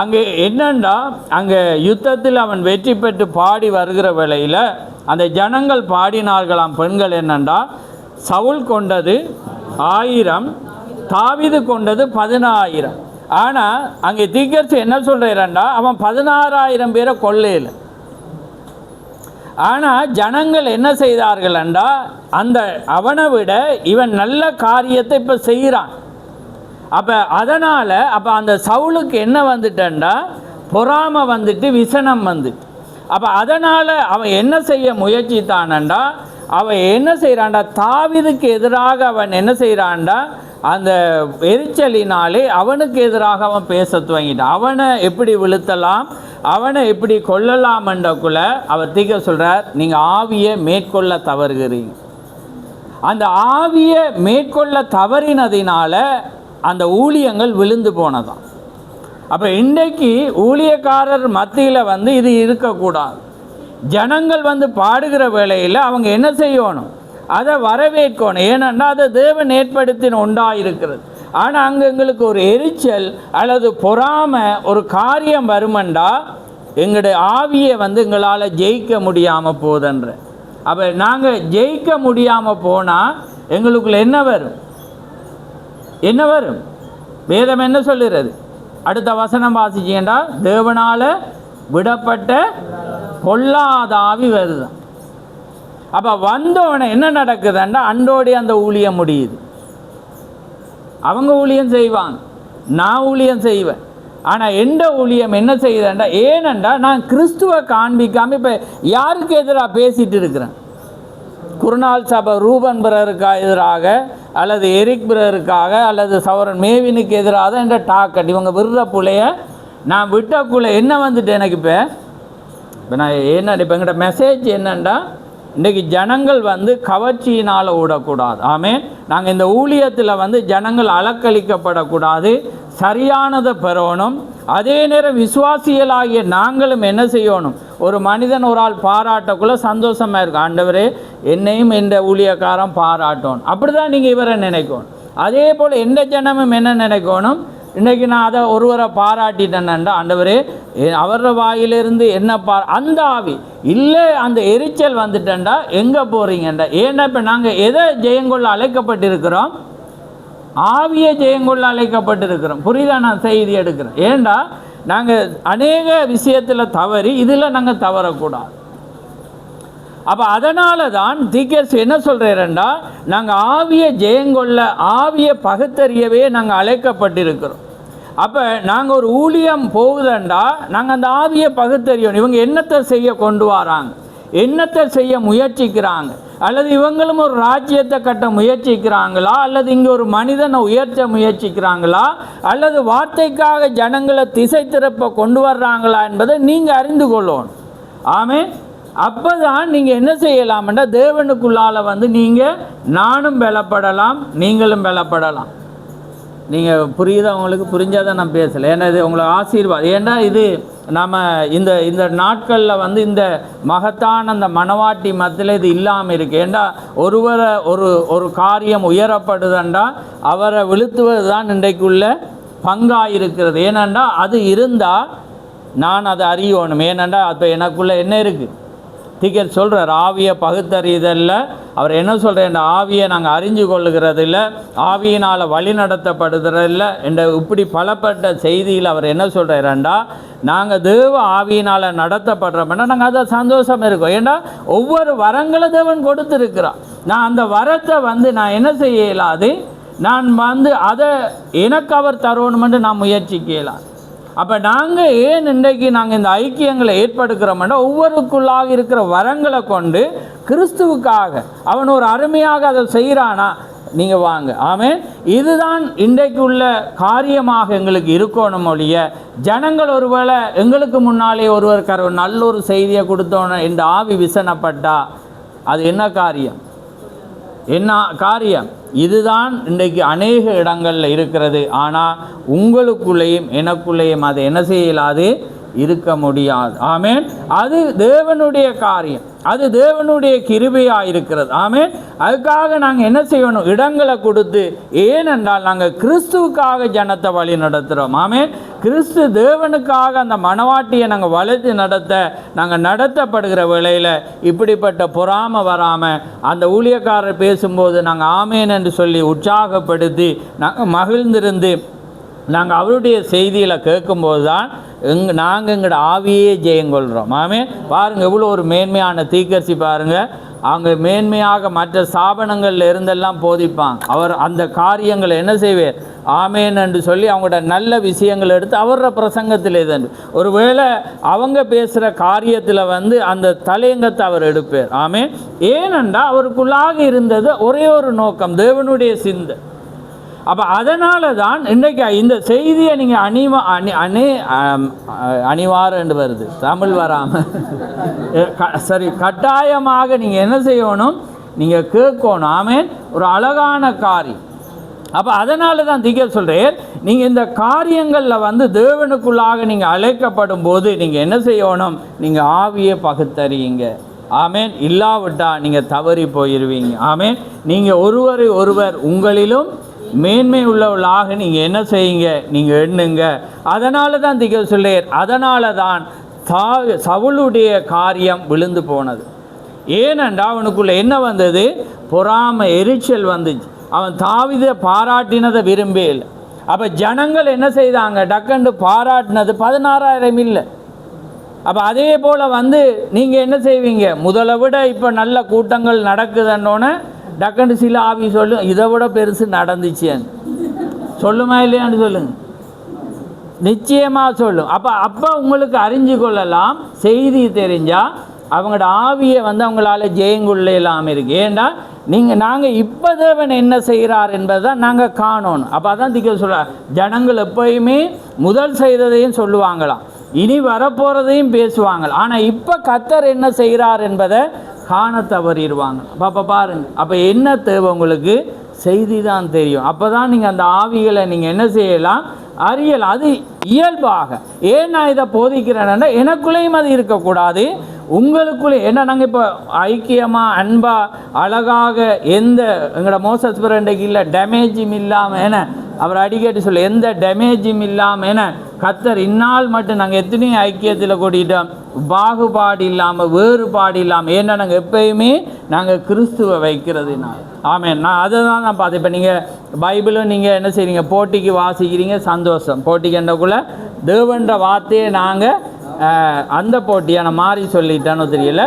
அங்கே என்னண்டா அங்கே யுத்தத்தில் அவன் வெற்றி பெற்று பாடி வருகிற வேளையில் அந்த ஜனங்கள் பாடினார்களாம். பெண்கள் என்னண்டா, சவுல் கொண்டது 1000, தாவீது கொண்டது 10000. ஆனால் அங்கே தீர்க்கதரிசி என்ன சொல்கிறாருண்டா, அவன் 16000 பேரை கொல்லையில். ஆனால் ஜனங்கள் என்ன செய்தார்கள் என்றால், அந்த அவனை விட இவன் நல்ல காரியத்தை இப்போ செய்கிறான். அப்போ அதனால் அந்த சவுலுக்கு என்ன வந்துட்டேன்டா, பொறாமை வந்துட்டு, விசனம் வந்துட்டு. அப்போ அதனால் அவன் என்ன செய்ய முயற்சித்தானண்டா, அவன் என்ன செய்கிறான்டா, தாவீதுக்கு எதிராக அவன் என்ன செய்கிறான்டா, அந்த எரிச்சலினாலே அவனுக்கு எதிராக அவன் பேச துவங்கிட்டான். அவனை எப்படி விழுத்தலாம், அவனை எப்படி கொல்லலாம் என்றக்குள்ள அவர் தீக்க சொல்கிறார், நீங்கள் ஆவியை மேற்கொள்ள தவறுகிறீங்க. அந்த ஆவியை மேற்கொள்ள தவறினதினால அந்த ஊழியங்கள் விழுந்து போனதான். அப்போ இன்றைக்கு ஊழியக்காரர் மத்தியில் வந்து இது இருக்கக்கூடாது. ஜனங்கள் வந்து பாடுகிற வேளையில் அவங்க என்ன செய்யணும், அதை வரவேற்கணும். ஏனென்றால் அதை தேவன் ஏற்படுத்தின ஒன்றாக இருக்கிறது. ஆனால் அங்கே எங்களுக்கு ஒரு எரிச்சல் அல்லது பொறாமை ஒரு காரியம் வருமெண்டா எங்களுடைய ஆவியை வந்து எங்களால் ஜெயிக்க முடியாமல் போகுதுன்ற. அப்போ நாங்கள் ஜெயிக்க முடியாமல் போனால் எங்களுக்குள்ள என்ன வரும்? என்ன வரும்? வேதம் என்ன சொல்லுறது? அடுத்த வசனம் வாசிச்சீங்கன்னா, தேவனால் விடப்பட்ட பொல்லாத ஆவி வருதான். அப்போ வந்தவனை என்ன நடக்குதுன்னா, அன்றோடைய அந்த ஊழியம் முடியுது. அவங்க ஊழியம் செய்வாங்க, நான் ஊழியம் செய்வேன். ஆனால் எந்த ஊழியம் என்ன செய்யுதுண்டா, ஏனெண்டா நான் கிறிஸ்துவை காண்பிக்காமல் இப்போ யாருக்கு எதிராக பேசிகிட்டு இருக்கிறேன்? குருநாள் சபை ரூபன் பிரதருக்காக எதிராக, அல்லது எரிக் பிரதருக்காக, அல்லது சவரன் மேவினுக்கு எதிராக தான் என்ற டாக்கட். இவங்க விடுற புள்ளைய நான் விட்டக்குள்ளே என்ன வந்துட்டு எனக்கு இப்போ நான் என்ன இப்போ எங்கிட்ட மெசேஜ் என்னென்னா, இன்றைக்கி ஜனங்கள் வந்து கவர்ச்சியினால் ஓடக்கூடாது. ஆமேன். நாங்கள் இந்த ஊழியத்தில் வந்து ஜனங்கள் அலக்களிக்கப்படக்கூடாது, சரியானதை பெறணும். அதே நேரம் விசுவாசிகளாகிய நாங்களும் என்ன செய்யணும், ஒரு மனிதன் ஒரு ஆள் பாராட்டக்குள்ளே சந்தோஷமாக இருக்கும். ஆண்டவரே என்னையும் இந்த ஊழியக்காரன் பாராட்டணும், அப்படி தான் நீங்கள் இவரை நினைக்கணும். அதே போல் எந்த ஜனமும் என்ன நினைக்கணும், இன்றைக்கி நான் அதை ஒருவரை பாராட்டிட்டேன்டா, ஆண்டவரே அவர வாயிலிருந்து என்ன அந்த ஆவி இல்லை, அந்த எரிச்சல் வந்துட்டேன்டா எங்கே போகிறீங்கண்டா. ஏன்னா இப்போ நாங்கள் எதை ஜெயங்கொள்ள அழைக்கப்பட்டிருக்கிறோம்? ஆவியை ஜெயங்கொள்ள அழைக்கப்பட்டிருக்கிறோம். புரியுதா? நான் செய்தி எடுக்கிறேன். ஏண்டா நாங்கள் அநேக விஷயத்தில் தவறி இதில் நாங்கள் தவறக்கூடாது. அப்போ அதனால தான் தீர்க்கதரிசி என்ன சொல்கிறேன்டா, நாங்கள் ஆவியை ஜெயங்கொள்ள, ஆவியை பகுத்தறியவே நாங்கள் அழைக்கப்பட்டிருக்கிறோம். அப்போ நாங்கள் ஒரு ஊழியம் போகுதுண்டா, நாங்கள் அந்த ஆவியை பகுத்தறியணும். இவங்க என்னத்தை செய்ய கொண்டு வராங்க, என்னத்தை செய்ய முயற்சிக்கிறாங்க, அல்லது இவங்களும் ஒரு ராஜ்யத்தை கட்ட முயற்சிக்கிறாங்களா, அல்லது இங்கே ஒரு மனிதனை உயர்த்த முயற்சிக்கிறாங்களா, அல்லது வார்த்தைக்காக ஜனங்களை திசை திருப்ப கொண்டு வர்றாங்களா என்பதை நீங்கள் அறிந்து கொள்ளணும். ஆமென். அப்போ தான் நீங்கள் என்ன செய்யலாம்னா தேவனுக்குள்ளால் வந்து நீங்கள் நானும் பலப்படலாம், நீங்களும் பலப்படலாம். நீங்கள் புரியுதா? உங்களுக்கு புரிஞ்சாதான் நான் பேசலை. ஏன்னா இது உங்களை ஆசீர்வாதம். ஏன்னா இது நம்ம இந்த நாட்களில் வந்து இந்த மகத்தான அந்த மனவாட்டி மத்தியில் இது இல்லாமல் இருக்குது. ஏண்டா ஒருவரை ஒரு காரியம் உயரப்படுதுண்டா அவரை விழுத்துவது தான் இன்றைக்குள்ள பங்காக இருக்கிறது. ஏனெண்டா அது இருந்தால் நான் அதை அறியணும். ஏனெண்டா அப்போ எனக்குள்ளே என்ன இருக்குது? தீக்கர் சொல்கிறார், ஆவியை பகுத்தறிதல்ல அவர் என்ன சொல்கிறேன், ஆவியை நாங்கள் அறிஞ்சு கொள்ளுகிறதில்ல, ஆவியினால் வழி நடத்தப்படுகிறதில்ல என்ற இப்படி பலப்பட்ட செய்தியில் அவர் என்ன சொல்கிறாருண்டா, நாங்கள் தேவ ஆவியினால் நடத்தப்படுறோம்னா நாங்கள் அதை சந்தோஷம் இருக்கோம். ஏன்னா ஒவ்வொரு வரங்களை தேவன் கொடுத்துருக்கிறான். நான் அந்த வரத்தை வந்து நான் என்ன செய்யலாது, நான் வந்து அதை எனக்கு அவர் தரணுமென்று நான் முயற்சிக்கலாம். அப்போ நாங்கள் ஏன் இன்றைக்கு நாங்கள் இந்த ஐக்கியங்களை ஏற்படுக்கிறோம்னா ஒவ்வொருக்குள்ளாக இருக்கிற வரங்களை கொண்டு கிறிஸ்துவுக்காக அவன் ஒரு அருமையாக அதை செய்கிறானா, நீங்கள் வாங்க. ஆமென். இதுதான் இன்றைக்கு உள்ள காரியமாக எங்களுக்கு இருக்கணும் ஒழிய ஜனங்கள் ஒருவேளை எங்களுக்கு முன்னாலே ஒருவர் நல்ல ஒரு செய்தியை கொடுத்தோன்னு இந்த ஆவி விசனப்பட்டா அது என்ன காரியம்? என்ன காரியம்? இதுதான் இன்றைக்கு அநேக இடங்களில் இருக்கிறது. ஆனால் உங்களுக்குள்ளேயும் எனக்குள்ளேயும் அதை என்ன செய்யலாது, இருக்க முடியாது. ஆமென். அது தேவனுடைய காரியம், அது தேவனுடைய கிருபையாக இருக்கிறது. ஆமென். அதுக்காக நாங்கள் என்ன செய்யணும், இடங்களை கொடுத்து, ஏனென்றால் நாங்கள் கிறிஸ்துவுக்காக ஜனத்தை வழி நடத்துகிறோம். ஆமென். கிறிஸ்து தேவனுக்காக அந்த மனவாட்டியை நாங்கள் வளர்த்து நாங்கள் நடத்தப்படுகிற வேளையில் இப்படிப்பட்ட பொறாமை வராமல் அந்த ஊழியக்காரர் பேசும்போது நாங்கள் ஆமேன் என்று சொல்லி உற்சாகப்படுத்தி நாங்கள் மகிழ்ந்திருந்து நாங்கள் அவருடைய செய்தியில் கேட்கும்போது தான் நாங்கள் எங்களோட ஆவியே ஜெயங்கொள்கிறோம். ஆமென். பாருங்கள் எவ்வளோ ஒரு மேன்மையான தீக்கர்சி பாருங்கள். அவங்க மேன்மையாக மற்ற ஸ்தாபனங்களில் இருந்தெல்லாம் போதிப்பாங்க. அவர் அந்த காரியங்களை என்ன செய்வார், ஆமேன் என்று சொல்லி அவங்களோட நல்ல விஷயங்கள் எடுத்து அவரோட பிரசங்கத்தில் எது ஒருவேளை அவங்க பேசுகிற காரியத்தில் வந்து அந்த தலையங்கத்தை அவர் எடுப்பார். ஆமேன். ஏனென்றால் அவருக்குள்ளாக இருந்தது ஒரே ஒரு நோக்கம், தேவனுடைய சிந்தை. அப்போ அதனால தான் இன்றைக்கு இந்த செய்தியை நீங்கள் அணிவாரம் என்று வருது, தமிழ் வராமல் சரி, கட்டாயமாக நீங்கள் என்ன செய்யணும், நீங்கள் கேட்கணும். ஆமேன். ஒரு அழகான காரியம். அப்போ அதனால தான் திகர் சொல்கிறேன், நீங்கள் இந்த காரியங்களில் வந்து தேவனுக்குள்ளாக நீங்கள் அழைக்கப்படும் போது நீங்கள் என்ன செய்யணும், நீங்கள் ஆவியை பகுத்தறியுங்க. ஆமேன். இல்லாவிட்டால் நீங்கள் தவறி போயிடுவீங்க. ஆமேன். நீங்கள் ஒருவர் உங்களிலும் மேன்மை உள்ளவர்களாக நீங்கள் என்ன செய்யுங்க, நீங்கள் எண்ணுங்க. அதனால தான் திகழ் சொல்லேர், அதனால தான் சவுளுடைய காரியம் விழுந்து போனது. ஏனென்றால் அவனுக்குள்ளே என்ன வந்தது, பொறாமை, எரிச்சல் வந்துச்சு. அவன் தாவீதை பாராட்டினதை விரும்பவே இல்லை. அப்போ ஜனங்கள் என்ன செய்தாங்க, டக்கண்டு பாராட்டினது 16,000 இல்லை. அப்போ அதே போல் வந்து நீங்கள் என்ன செய்வீங்க, முதலை விட இப்போ நல்ல கூட்டங்கள் நடக்குதுன்னொன்னே டக்கண்டு சில ஆவி சொல்லும், இதை விட பெருசு நடந்துச்சேன்னு சொல்லுமா இல்லையான்னு சொல்லுங்கள், நிச்சயமாக சொல்லும். அப்போ உங்களுக்கு அறிஞ்சு கொள்ளலாம், செய்தி தெரிஞ்சால் அவங்களோட ஆவியை வந்து அவங்களால ஜெயங்கொள்ளலாம் இருக்குது. ஏன்னா நாங்கள் இப்போ தேவன் என்ன செய்கிறார் என்பதை தான் நாங்கள் காணணும். அப்போ அதான் திக்க சொல்கிறார், ஜனங்கள் எப்போயுமே முதல் செய்ததையும் சொல்லுவாங்களாம், இனி வரப்போகிறதையும் பேசுவாங்க. ஆனால் இப்போ கர்த்தர் என்ன செய்கிறார் என்பதை காண தவறிடுவாங்க. அப்போ பாருங்கள், அப்போ என்ன தேவை உங்களுக்கு, செய்தி தான் தெரியும். அப்போ தான் நீங்கள் அந்த ஆவிகளை நீங்கள் என்ன செய்யலாம், அறியலாம். அது இயல்பாக. ஏன் நான் இதை போதிக்கிறேன்னா எனக்குள்ளேயும் அது இருக்கக்கூடாது, உங்களுக்குள்ளே. ஏன்னா நாங்கள் இப்போ ஐக்கியமாக அன்பாக அழகாக எந்த எங்களோட மோசஸ் பிரண்டைக்கு இல்லை டேமேஜும் இல்லாமல், ஏன்னா அவர் அடிக்கடி சொல்ல எந்த டேமேஜும் இல்லாமல், ஏன்னா கர்த்தர் இந்நாள் மட்டும் நாங்கள் எத்தனையும் ஐக்கியத்தில் கூட்டிட்டோம், பாகுபாடு இல்லாமல் வேறுபாடு இல்லாமல். ஏன்னா நாங்கள் எப்பயுமே நாங்கள் கிறிஸ்துவை வைக்கிறதுனால. ஆமேன். நான் அதை தான் நான் பார்த்தேன். இப்போ நீங்கள் பைபிளும் நீங்கள் என்ன செய்கிறீங்க, போட்டிக்கு வாசிக்கிறீங்க, சந்தோஷம். போட்டிக்கு என்றக்குள்ளே தேவன்ற வார்த்தையை நாங்கள் அந்த போட்டியான மாறி சொல்லிட்டேன்னு தெரியல,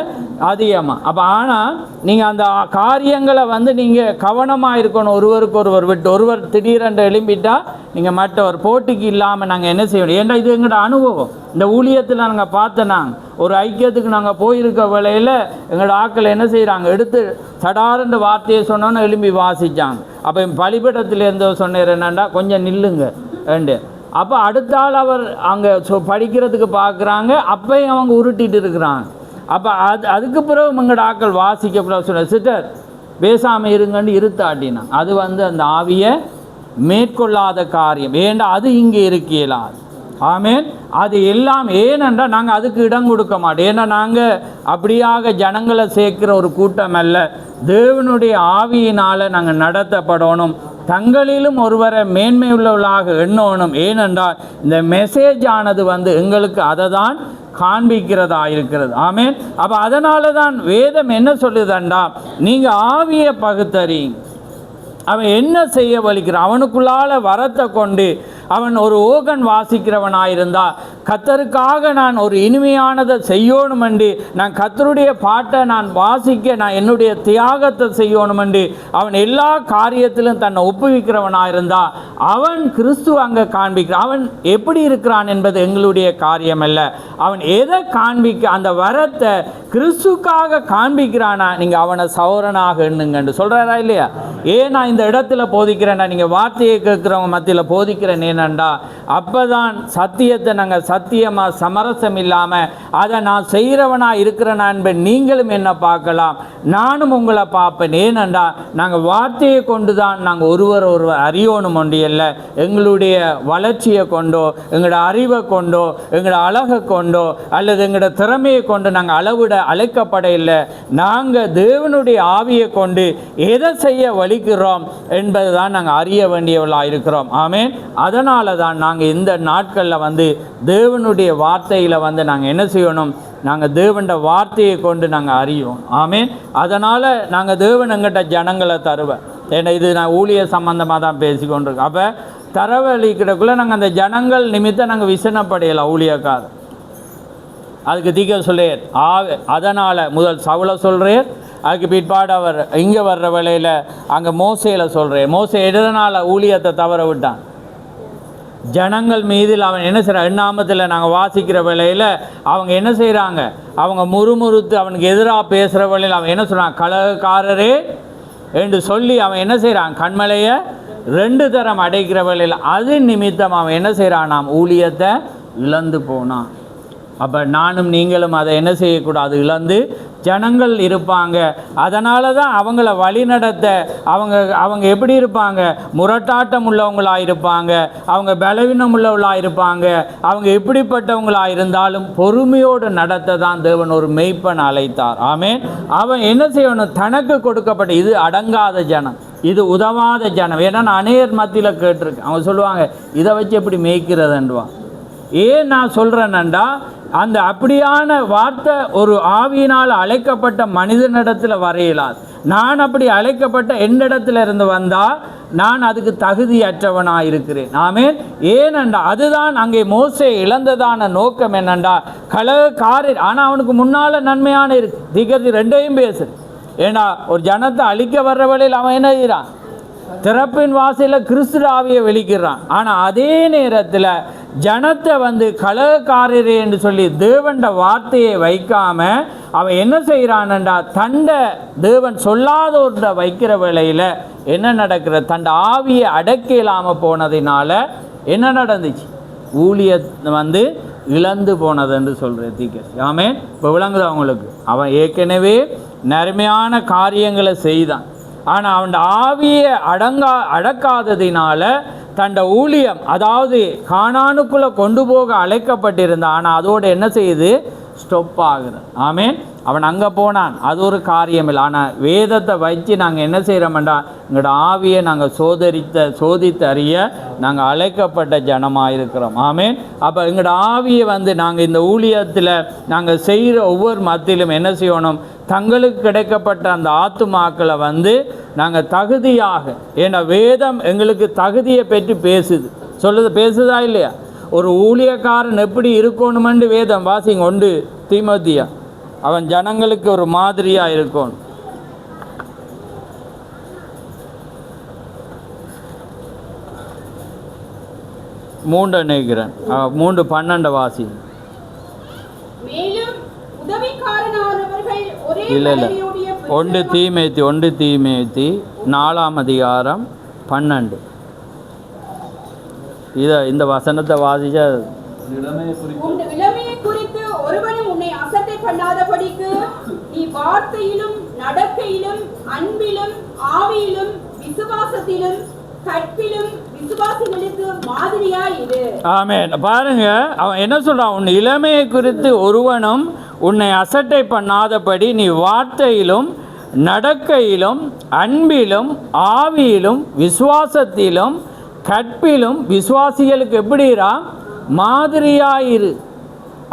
அதிகமாக. அப்போ ஆனால் நீங்கள் அந்த காரியங்களை வந்து நீங்கள் கவனமாக இருக்கணும். ஒருவருக்கு ஒருவர் விட்டு ஒருவர் திடீரென்று எழும்பிட்டால் நீங்கள் மற்றவர் போட்டிக்கு இல்லாமல் நாங்கள் என்ன செய்யணும். ஏன்னா இது எங்களோட அனுபவம். இந்த ஊழியத்தில் நாங்கள் பார்த்தோம். ஒரு ஐக்கியத்துக்கு நாங்கள் போயிருக்க வேளையில் எங்களோட ஆட்கள் என்ன செய்கிறாங்க, எடுத்து தடாருன்ற வார்த்தையை சொன்னோன்னு எழும்பி வாசித்தாங்க. அப்போ பலிபீடத்தில் இருந்த சொன்னார் என்னண்டா, கொஞ்சம் நில்லுங்க ரெண்டு. அப்போ அடுத்த ஆள் அவர் அங்கே படிக்கிறதுக்கு பார்க்குறாங்க, அப்பையும் அவங்க உருட்டிட்டு இருக்கிறாங்க. அப்போ அதுக்கு பிறகு எங்களோட ஆட்கள் வாசிக்கப்பட சொன்ன சிஸ்டர் பேசாமல் இருங்கன்னு இருத்தாட்டினா அது வந்து அந்த ஆவியை மேற்கொள்ளாத காரியம். ஏண்டா அது இங்கே இருக்கலாது. ஆமேன். அது எல்லாம் ஏனென்றால் நாங்கள் அதுக்கு இடம் கொடுக்க மாட்டோம். ஏன்னா நாங்கள் அப்படியாக ஜனங்களை சேர்க்கிற ஒரு கூட்டம் அல்ல. தேவனுடைய ஆவியினால் நாங்கள் நடத்தப்படணும். தங்களிலும் ஒருவரை மேன்மையுள்ளவர்களாக எண்ணணும். ஏனென்றால் இந்த மெசேஜ் ஆனது வந்து எங்களுக்கு அதை தான் காண்பிக்கிறதா இருக்கிறது. ஆமேன். அப்போ அதனால தான் வேதம் என்ன சொல்லுதுண்டா, நீங்கள் ஆவியை பகுத்தறிங்க. அவன் என்ன செய்ய வலிக்கிறான், அவனுக்குள்ளால வரத்தை கொண்டு அவன் ஒரு ஓகன் வாசிக்கிறவனாயிருந்தா கத்தருக்காக நான் ஒரு இனிமையானதை செய்யணுமென்று, நான் கத்தருடைய பாட்டை நான் வாசிக்க நான் என்னுடைய தியாகத்தை செய்யணுமென்று அவன் எல்லா காரியத்திலும் தன்னை ஒப்புவிக்கிறவனாயிருந்தா அவன் கிறிஸ்துவ அங்கே காண்பிக்கிறான். அவன் எப்படி இருக்கிறான் என்பது எங்களுடைய காரியம் அல்ல. அவன் எதை காண்பிக்க அந்த வரத்தை கிறிஸ்துக்காக காண்பிக்கிறானா, நீங்கள் அவனை சௌரனாக எண்ணுங்கன்னு சொல்கிறாரா இல்லையா? ஏன் நான் இந்த இடத்துல போதிக்கிறேன்னா, நீங்கள் வார்த்தையை கேட்குறவங்க மத்தியில் போதிக்கிறேன் ஏனண்டா, அப்போ தான் சத்தியத்தை நாங்கள் சத்தியமாக சமரசம் இல்லாமல் அதை நான் செய்கிறவனாக இருக்கிறேனா என்பது நீங்களும் என்ன பார்க்கலாம், நானும் உங்களை பார்ப்பேன். ஏனண்டா நாங்கள் வார்த்தையை கொண்டு தான் நாங்கள் ஒருவர் அறியணும் ஒன்றியல்ல. எங்களுடைய வளர்ச்சியை கொண்டோ எங்களோட அறிவை கொண்டோ எங்களோட அழகை கொண்டோ அல்லது எங்களோட திறமையை கொண்டு நாங்கள் அளவிட அழைக்கப்பட இல்லை. நாங்கள் தேவனுடைய ஆவியை கொண்டு எதை செய்ய வலிக்கிறோம் என்பது தான் நாங்கள் அறிய வேண்டியவர்களாக இருக்கிறோம். ஆமேன். அதனால தான் நாங்கள் இந்த நாட்களில் வந்து தேவனுடைய வார்த்தையில் வந்து நாங்கள் என்ன செய்யணும், நாங்கள் தேவனுடைய வார்த்தையை கொண்டு நாங்கள் அறியோம். ஆமேன். அதனால் நாங்கள் தேவன் எங்கிட்ட ஜனங்களை தருவேன். ஏன்னா இது நான் ஊழிய சம்பந்தமாக தான் பேசிக்கொண்டிருக்கோம். அப்போ தரவழிக்கிறக்குள்ளே நாங்கள் அந்த ஜனங்கள் நிமித்தம் நாங்கள் விசனப்படையலாம் ஊழியக்காரர். அதுக்கு தீக்க சொல்லேர். அதனால் முதல் சவுளை சொல்கிறேர், அதுக்கு பிற்பாடு அவர் இங்கே வர்ற வேளையில் அங்கே மோசையில் சொல்கிறேன். மோசை எதனால் ஊழியத்தை தவற விட்டான், ஜனங்கள் மீதில் அவன் என்ன செய்கிறான். எண்ணாமத்தில் நாங்கள் வாசிக்கிற வேளையில் அவங்க என்ன செய்கிறாங்க, அவங்க முறுமுறுத்து அவனுக்கு எதிராக பேசுகிற வேளையில் அவன் என்ன சொல்கிறான், கலகக்காரரே என்று சொல்லி அவன் என்ன செய்கிறான், கண்மலையை 2 தரம் அடைக்கிற வேளையில் அது நிமித்தம் அவன் என்ன செய்கிறான், நாம் ஊழியத்தை இழந்து போனான். அப்போ நானும் நீங்களும் அதை என்ன செய்யக்கூடாது, இழந்து ஜனங்கள் இருப்பாங்க. அதனால தான் அவங்கள வழி நடத்த அவங்க எப்படி இருப்பாங்க, முரட்டாட்டம் உள்ளவங்களாக இருப்பாங்க, அவங்க பலவீனம் உள்ளவர்களாக இருப்பாங்க. அவங்க எப்படிப்பட்டவங்களாக இருந்தாலும் பொறுமையோடு நடத்த தான் தேவன் ஒரு மெய்ப்பன் அழைத்தார். ஆமேன். அவன் என்ன செய்யணும், தனக்கு கொடுக்கப்பட்ட இது அடங்காத ஜனம், இது உதவாத ஜனம். ஏன்னா நான் அநேகர் மத்தியில் கேட்டிருக்கேன். அவங்க சொல்லுவாங்க இதை வச்சு எப்படி மேய்க்கிறதுன்றான். ஏன் நான் சொல்கிறேன்னா, அந்த அப்படியான வார்த்தை ஒரு ஆவியினால் அழைக்கப்பட்ட மனிதனிடத்தில் வரையலாது. நான் அப்படி அழைக்கப்பட்ட என்னிடத்தில் இருந்து வந்தால் நான் அதுக்கு தகுதியற்றவனாக இருக்கிறேன். ஆமேன். ஏனென்றா அதுதான் அங்கே மோசே இழந்ததான நோக்கம் என்னண்டா, கலகக்காரர். ஆனால் அவனுக்கு முன்னால் நன்மையான இருக்கு. திகதி 2ஐயும் பேசு. ஏன்னா ஒரு ஜனத்தை அழிக்க வர்ற வழியில் அவன் என்ன செய்கிறான், திறப்பின் வாசலில் கிறிஸ்து ஆவியை வெளிக்கிறான். ஆனால் அதே நேரத்தில் ஜனத்தை வந்து கலகக்காரரே என்று சொல்லி தேவண்ட வார்த்தையை வைக்காமல் அவன் என்ன செய்கிறான்டா, தண்டை தேவன் சொல்லாத ஒரு வைக்கிற வேளையில் என்ன நடக்கிற, தண்ட ஆவியை அடக்க இல்லாமல் போனதினால என்ன நடந்துச்சு, ஊழியத்தை வந்து இழந்து போனது என்று சொல்கிறேன் தீக்கஸ். ஆமே. இப்போ விளங்குது அவங்களுக்கு. அவன் ஏற்கனவே நன்மையான காரியங்களை செய்தான். ஆனால் அவன் ஆவியை அடக்காததினால தண்ட ஊழியம், அதாவது கானானுக்குள்ளே கொண்டு போக அழைக்கப்பட்டிருந்தான். ஆனால் அதோடு என்ன செய்யுது, ஸ்டொப் ஆகுது. ஆமேன். அவன் அங்கே போனான், அது ஒரு காரியம் இல்லை. ஆனால் வேதத்தை வச்சு நாங்கள் என்ன செய்கிறோம்டா, எங்களோட ஆவியை நாங்கள் சோதித்து அறிய நாங்கள் அழைக்கப்பட்ட ஜனமாக இருக்கிறோம். ஆமேன். அப்போ எங்களோட ஆவியை வந்து நாங்கள் இந்த ஊழியத்தில் நாங்கள் செய்கிற ஒவ்வொரு மத்தியிலும் என்ன செய்யணும், தங்களுக்கு கிடைக்கப்பட்ட அந்த ஆத்துமாக்களை வந்து நாங்கள் தகுதியாக, ஏன்னா வேதம் எங்களுக்கு தகுதியை பற்றி பேசுதா இல்லையா? ஒரு ஊழியக்காரன் எப்படி இருக்கணுமென்று வேதம் வாசிங்க. 1 தீமோத்தேயு அவன் ஜனங்களுக்கு ஒரு மாதிரியாக இருக்கும். மூன்று நினைக்கிறேன், 3:12 வாசி. மேலும் உதவிக்காரனானவர்கள் ஒரே இல்லை மனைவியுடைய 1 தீமோத்தி 4ஆம் அதிகாரம் 12. இந்த வசனத்தை வாசிச்சா உன் இளமையை குறித்து ஒருவனும் உன்னை அசட்டை பண்ணாதபடிக்கு நீ வார்த்தையிலும் நடக்கையிலும் அன்பிலும் ஆவியிலும் விசுவாசத்திலும் கற்பிலும் விசுவாசிகளுக்கு மாதிரியாய் இரு. ஆமென். பாருங்க, அவன் என்ன சொல்றான்? உன் இளமையை குறித்து ஒருவனும் உன்னை அசட்டை பண்ணாதபடி நீ வார்த்தையிலும் நடக்கையிலும் அன்பிலும் ஆவியிலும் விசுவாசத்திலும் கற்பிலும் விசுவாசிகளுக்கு எப்படிரா மாதிரியாயிரு.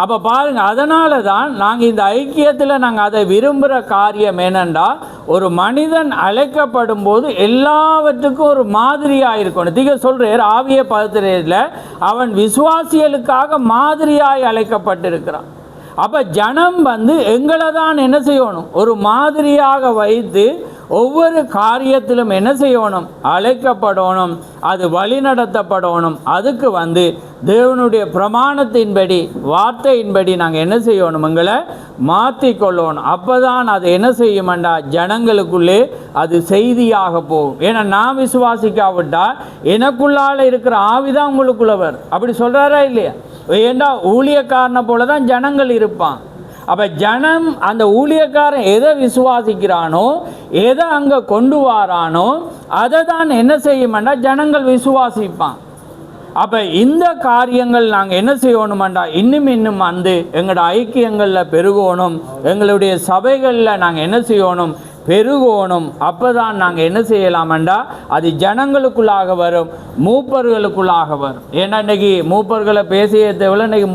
அப்போ பாருங்கள், அதனால தான் நாங்கள் இந்த ஐக்கியத்தில் நாங்கள் அதை விரும்புகிற காரியம் என்னென்னா, ஒரு மனிதன் அழைக்கப்படும் போது எல்லாவற்றுக்கும் ஒரு மாதிரியாக இருக்கணும். திக சொல்கிறார் ஆவிய பதத்தில அவன் விசுவாசிகளுக்காக மாதிரியாய் அழைக்கப்பட்டிருக்கிறான். அப்போ ஜனம் எங்களை தான் என்ன செய்யணும்? ஒரு மாதிரியாக வைத்து ஒவ்வொரு காரியத்திலும் என்ன செய்யணும்? அழைக்கப்படணும், அது வழி நடத்தப்படணும். அதுக்கு தேவனுடைய பிரமாணத்தின்படி வார்த்தையின்படி நாங்கள் என்ன செய்யணும்? எங்களை மாற்றிக்கொள்ளணும். அப்போ தான் அது என்ன செய்யுமெண்டா ஜனங்களுக்குள்ளே அது செய்தியாக போகும். ஏன்னா நான் விசுவாசிக்காவிட்டால் எனக்குள்ளால் இருக்கிற ஆவிதான் உங்களுக்குள்ளவர். அப்படி சொல்கிறாரா இல்லையா? ஏண்டா ஊழியக்காரனை போல தான் ஜனங்கள் இருப்பான். அப்போ ஜனம் அந்த ஊழியக்காரன் எதை விசுவாசிக்கிறானோ, எதை அங்கே கொண்டு வரானோ அதை தான் என்ன செய்யுமெண்டா ஜனங்கள் விசுவாசிப்பான். அப்போ இந்த காரியங்கள் நாங்கள் என்ன செய்யணுமெண்டா இன்னும் எங்களோட ஐக்கியங்களில் பெருகணும், எங்களுடைய சபைகளில் நாங்கள் என்ன செய்யணும்? பெருகணும். அப்போ தான் நாங்கள் என்ன செய்யலாமெண்டா அது ஜனங்களுக்குள்ளாக வரும், மூப்பர்களுக்குள்ளாக வரும். ஏன்னா இன்றைக்கி மூப்பர்களை பேசிய தேவையில்லை. இன்றைக்கி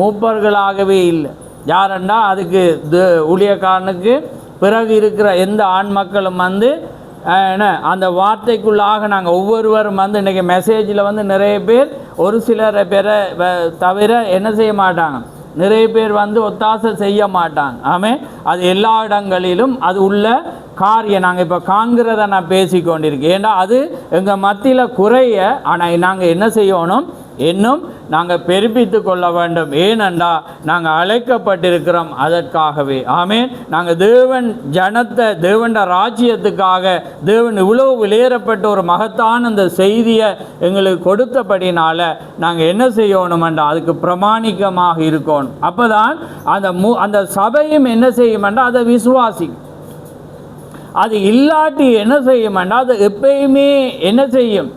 மூப்பர்களாகவே இல்லை. யாரெண்டா அதுக்கு ஊழியக்காரனுக்கு பிறகு இருக்கிற எந்த ஆண் மக்களும் அந்த வார்த்தைக்குள்ளாக நாங்கள் ஒவ்வொருவரும் இன்றைக்கி மெசேஜில் நிறைய பேர் ஒரு சிலரை பேரை தவிர என்ன செய்ய மாட்டாங்க, நிறைய பேர் ஒத்தாசை செய்ய மாட்டாங்க. ஆமாம், அது எல்லா இடங்களிலும் அது உள்ள காரியம். நாங்கள் இப்போ காண்கிறத நான் பேசி கொண்டிருக்கேன். ஏன்னா அது எங்கள் மத்தியில் குறைய, ஆனால் நாங்கள் என்ன செய்யணும்? இன்னும் நாங்கள் பெருப்பித்து கொள்ள வேண்டும். ஏனென்றா நாங்கள் அழைக்கப்பட்டிருக்கிறோம் அதற்காகவே. ஆமேன். நாங்கள் தேவன் ராஜ்யத்துக்காக தேவன் இவ்வளவு விலையேறப்பட்ட ஒரு மகத்தான அந்த செய்தியை எங்களுக்கு கொடுத்தபடினால நாங்கள் என்ன செய்யணுமெண்டா அதுக்கு பிரமாணிக்கமாக இருக்கணும். அப்போ தான் அந்த சபையும் என்ன செய்யுமெண்டா அதை விசுவாசிக்கும். அது இல்லாட்டி என்ன செய்யுமெண்டா அது எப்பயுமே என்ன செய்யும்?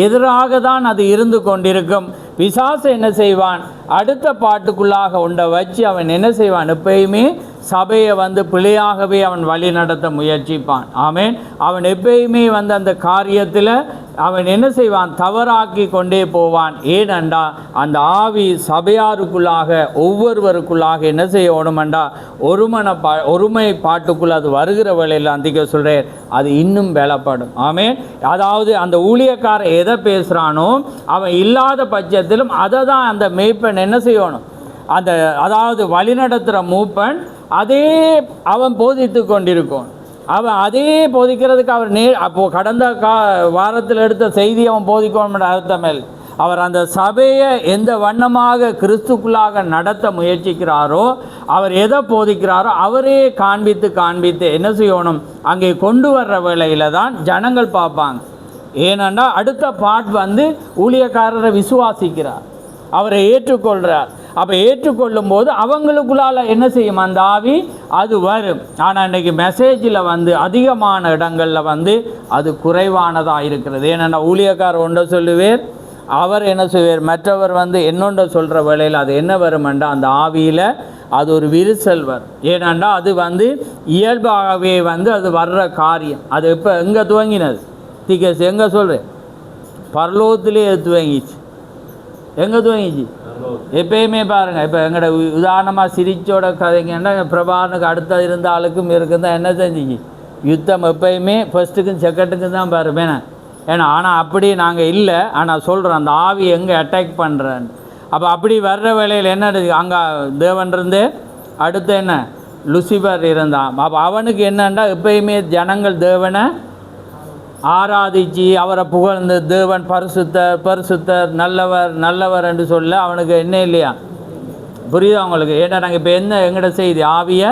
எதிராக தான் அது இருந்து கொண்டிருக்கும். பிசாசு என்ன செய்வான்? அடுத்த பாட்டுக்குள்ளாக உண்டை வச்சு அவன் என்ன செய்வான்? எப்பயுமே சபையை பிழையாகவே அவன் வழி நடத்த முயற்சிப்பான். ஆமேன். அவன் எப்பயுமே அந்த காரியத்தில் அவன் என்ன செய்வான்? தவறாக்கி கொண்டே போவான். ஏனண்டா அந்த ஆவி சபையாருக்குள்ளாக ஒவ்வொருவருக்குள்ளாக என்ன செய்யணுமெண்டா ஒருமை பாட்டுக்குள்ள அது வருகிற வேளையில் அந்திக்க சொல்கிறேன் அது இன்னும் பலப்படும். ஆமேன். அதாவது அந்த ஊழியக்காரன் எதை பேசுகிறானோ அவன் இல்லாத பட்சத்திலும் அதை தான் அந்த மேய்ப்பன் என்ன செய்யணும்? அதாவது வழிநடத்துகிற மூப்பன் அதே அவன் போதித்து கொண்டிருக்கும். அவன் அதே போதிக்கிறதுக்கு அவர் அப்போது கடந்த வாரத்தில் எடுத்த செய்தி அவன் போதிக்கணும் அர்த்தமே. அவர் அந்த சபையை எந்த வண்ணமாக கிறிஸ்துக்குள்ளாக நடத்த முயற்சிக்கிறாரோ, அவர் எதை போதிக்கிறாரோ அவரே காண்பித்து என்ன செய்யணும்? அங்கே கொண்டு வர்ற வேளையில் தான் ஜனங்கள் பார்ப்பாங்க. ஏனென்றா அடுத்த பாட் ஊழியக்காரரை விசுவாசிக்கிறார், அவரை ஏற்றுக்கொள்கிறார். அப்போ ஏற்றுக்கொள்ளும் போது அவங்களுக்குள்ளால் என்ன செய்யும்? அந்த ஆவி அது வரும். ஆனால் இன்றைக்கி மெசேஜில் அதிகமான இடங்களில் அது குறைவானதாக இருக்கிறது. ஏன்னா ஊழியக்காரர் ஒன்றை சொல்லுவேர், அவர் என்ன செய்வார்? மற்றவர் என்னொன்றை சொல்கிற வேளையில் அது என்ன வருமெண்டா அந்த ஆவியில் அது ஒரு விரிசல் வரும். ஏனென்றா அது இயல்பாகவே அது வர்ற காரியம். அது இப்போ எங்கே துவங்கினது? திகேஸ் எங்கே சொல்கிறேன்? பரலோகத்திலே துவங்கிச்சு. எங்கே துவங்கிச்சு? எப்பயுமே பாருங்கள், இப்போ எங்களோட உதாரணமாக சிரிச்சோட கதைங்கன்னா பிரபாகரனுக்கு அடுத்த இருந்த ஆளுக்கும் இருக்குதான் என்ன செஞ்சிச்சு? யுத்தம் எப்பயுமே ஃபஸ்ட்டுக்கும் செகண்டுக்கும் தான் பாருப்பேன். ஆனால் அப்படி நாங்கள் இல்லை. ஆனால் சொல்கிறோம் அந்த ஆவி எங்கே அட்டாக் பண்ணுறேன்னு. அப்போ அப்படி வர்ற வேளையில் என்ன அங்கே தேவன் இருந்து அடுத்து என்ன லுசிபர் இருந்தான். அப்போ அவனுக்கு என்னன்னா எப்பயுமே ஜனங்கள் தேவனை ஆராதிச்சு அவரை புகழ்ந்து தேவன் பரிசுத்தர் பரிசுத்தர் நல்லவர் நல்லவர் என்று சொல்ல அவனுக்கு என்ன இல்லையா? புரியுதா உங்களுக்கு? ஏன்னா நாங்கள் இப்போ என்ன எங்கட செய்தி ஆவியை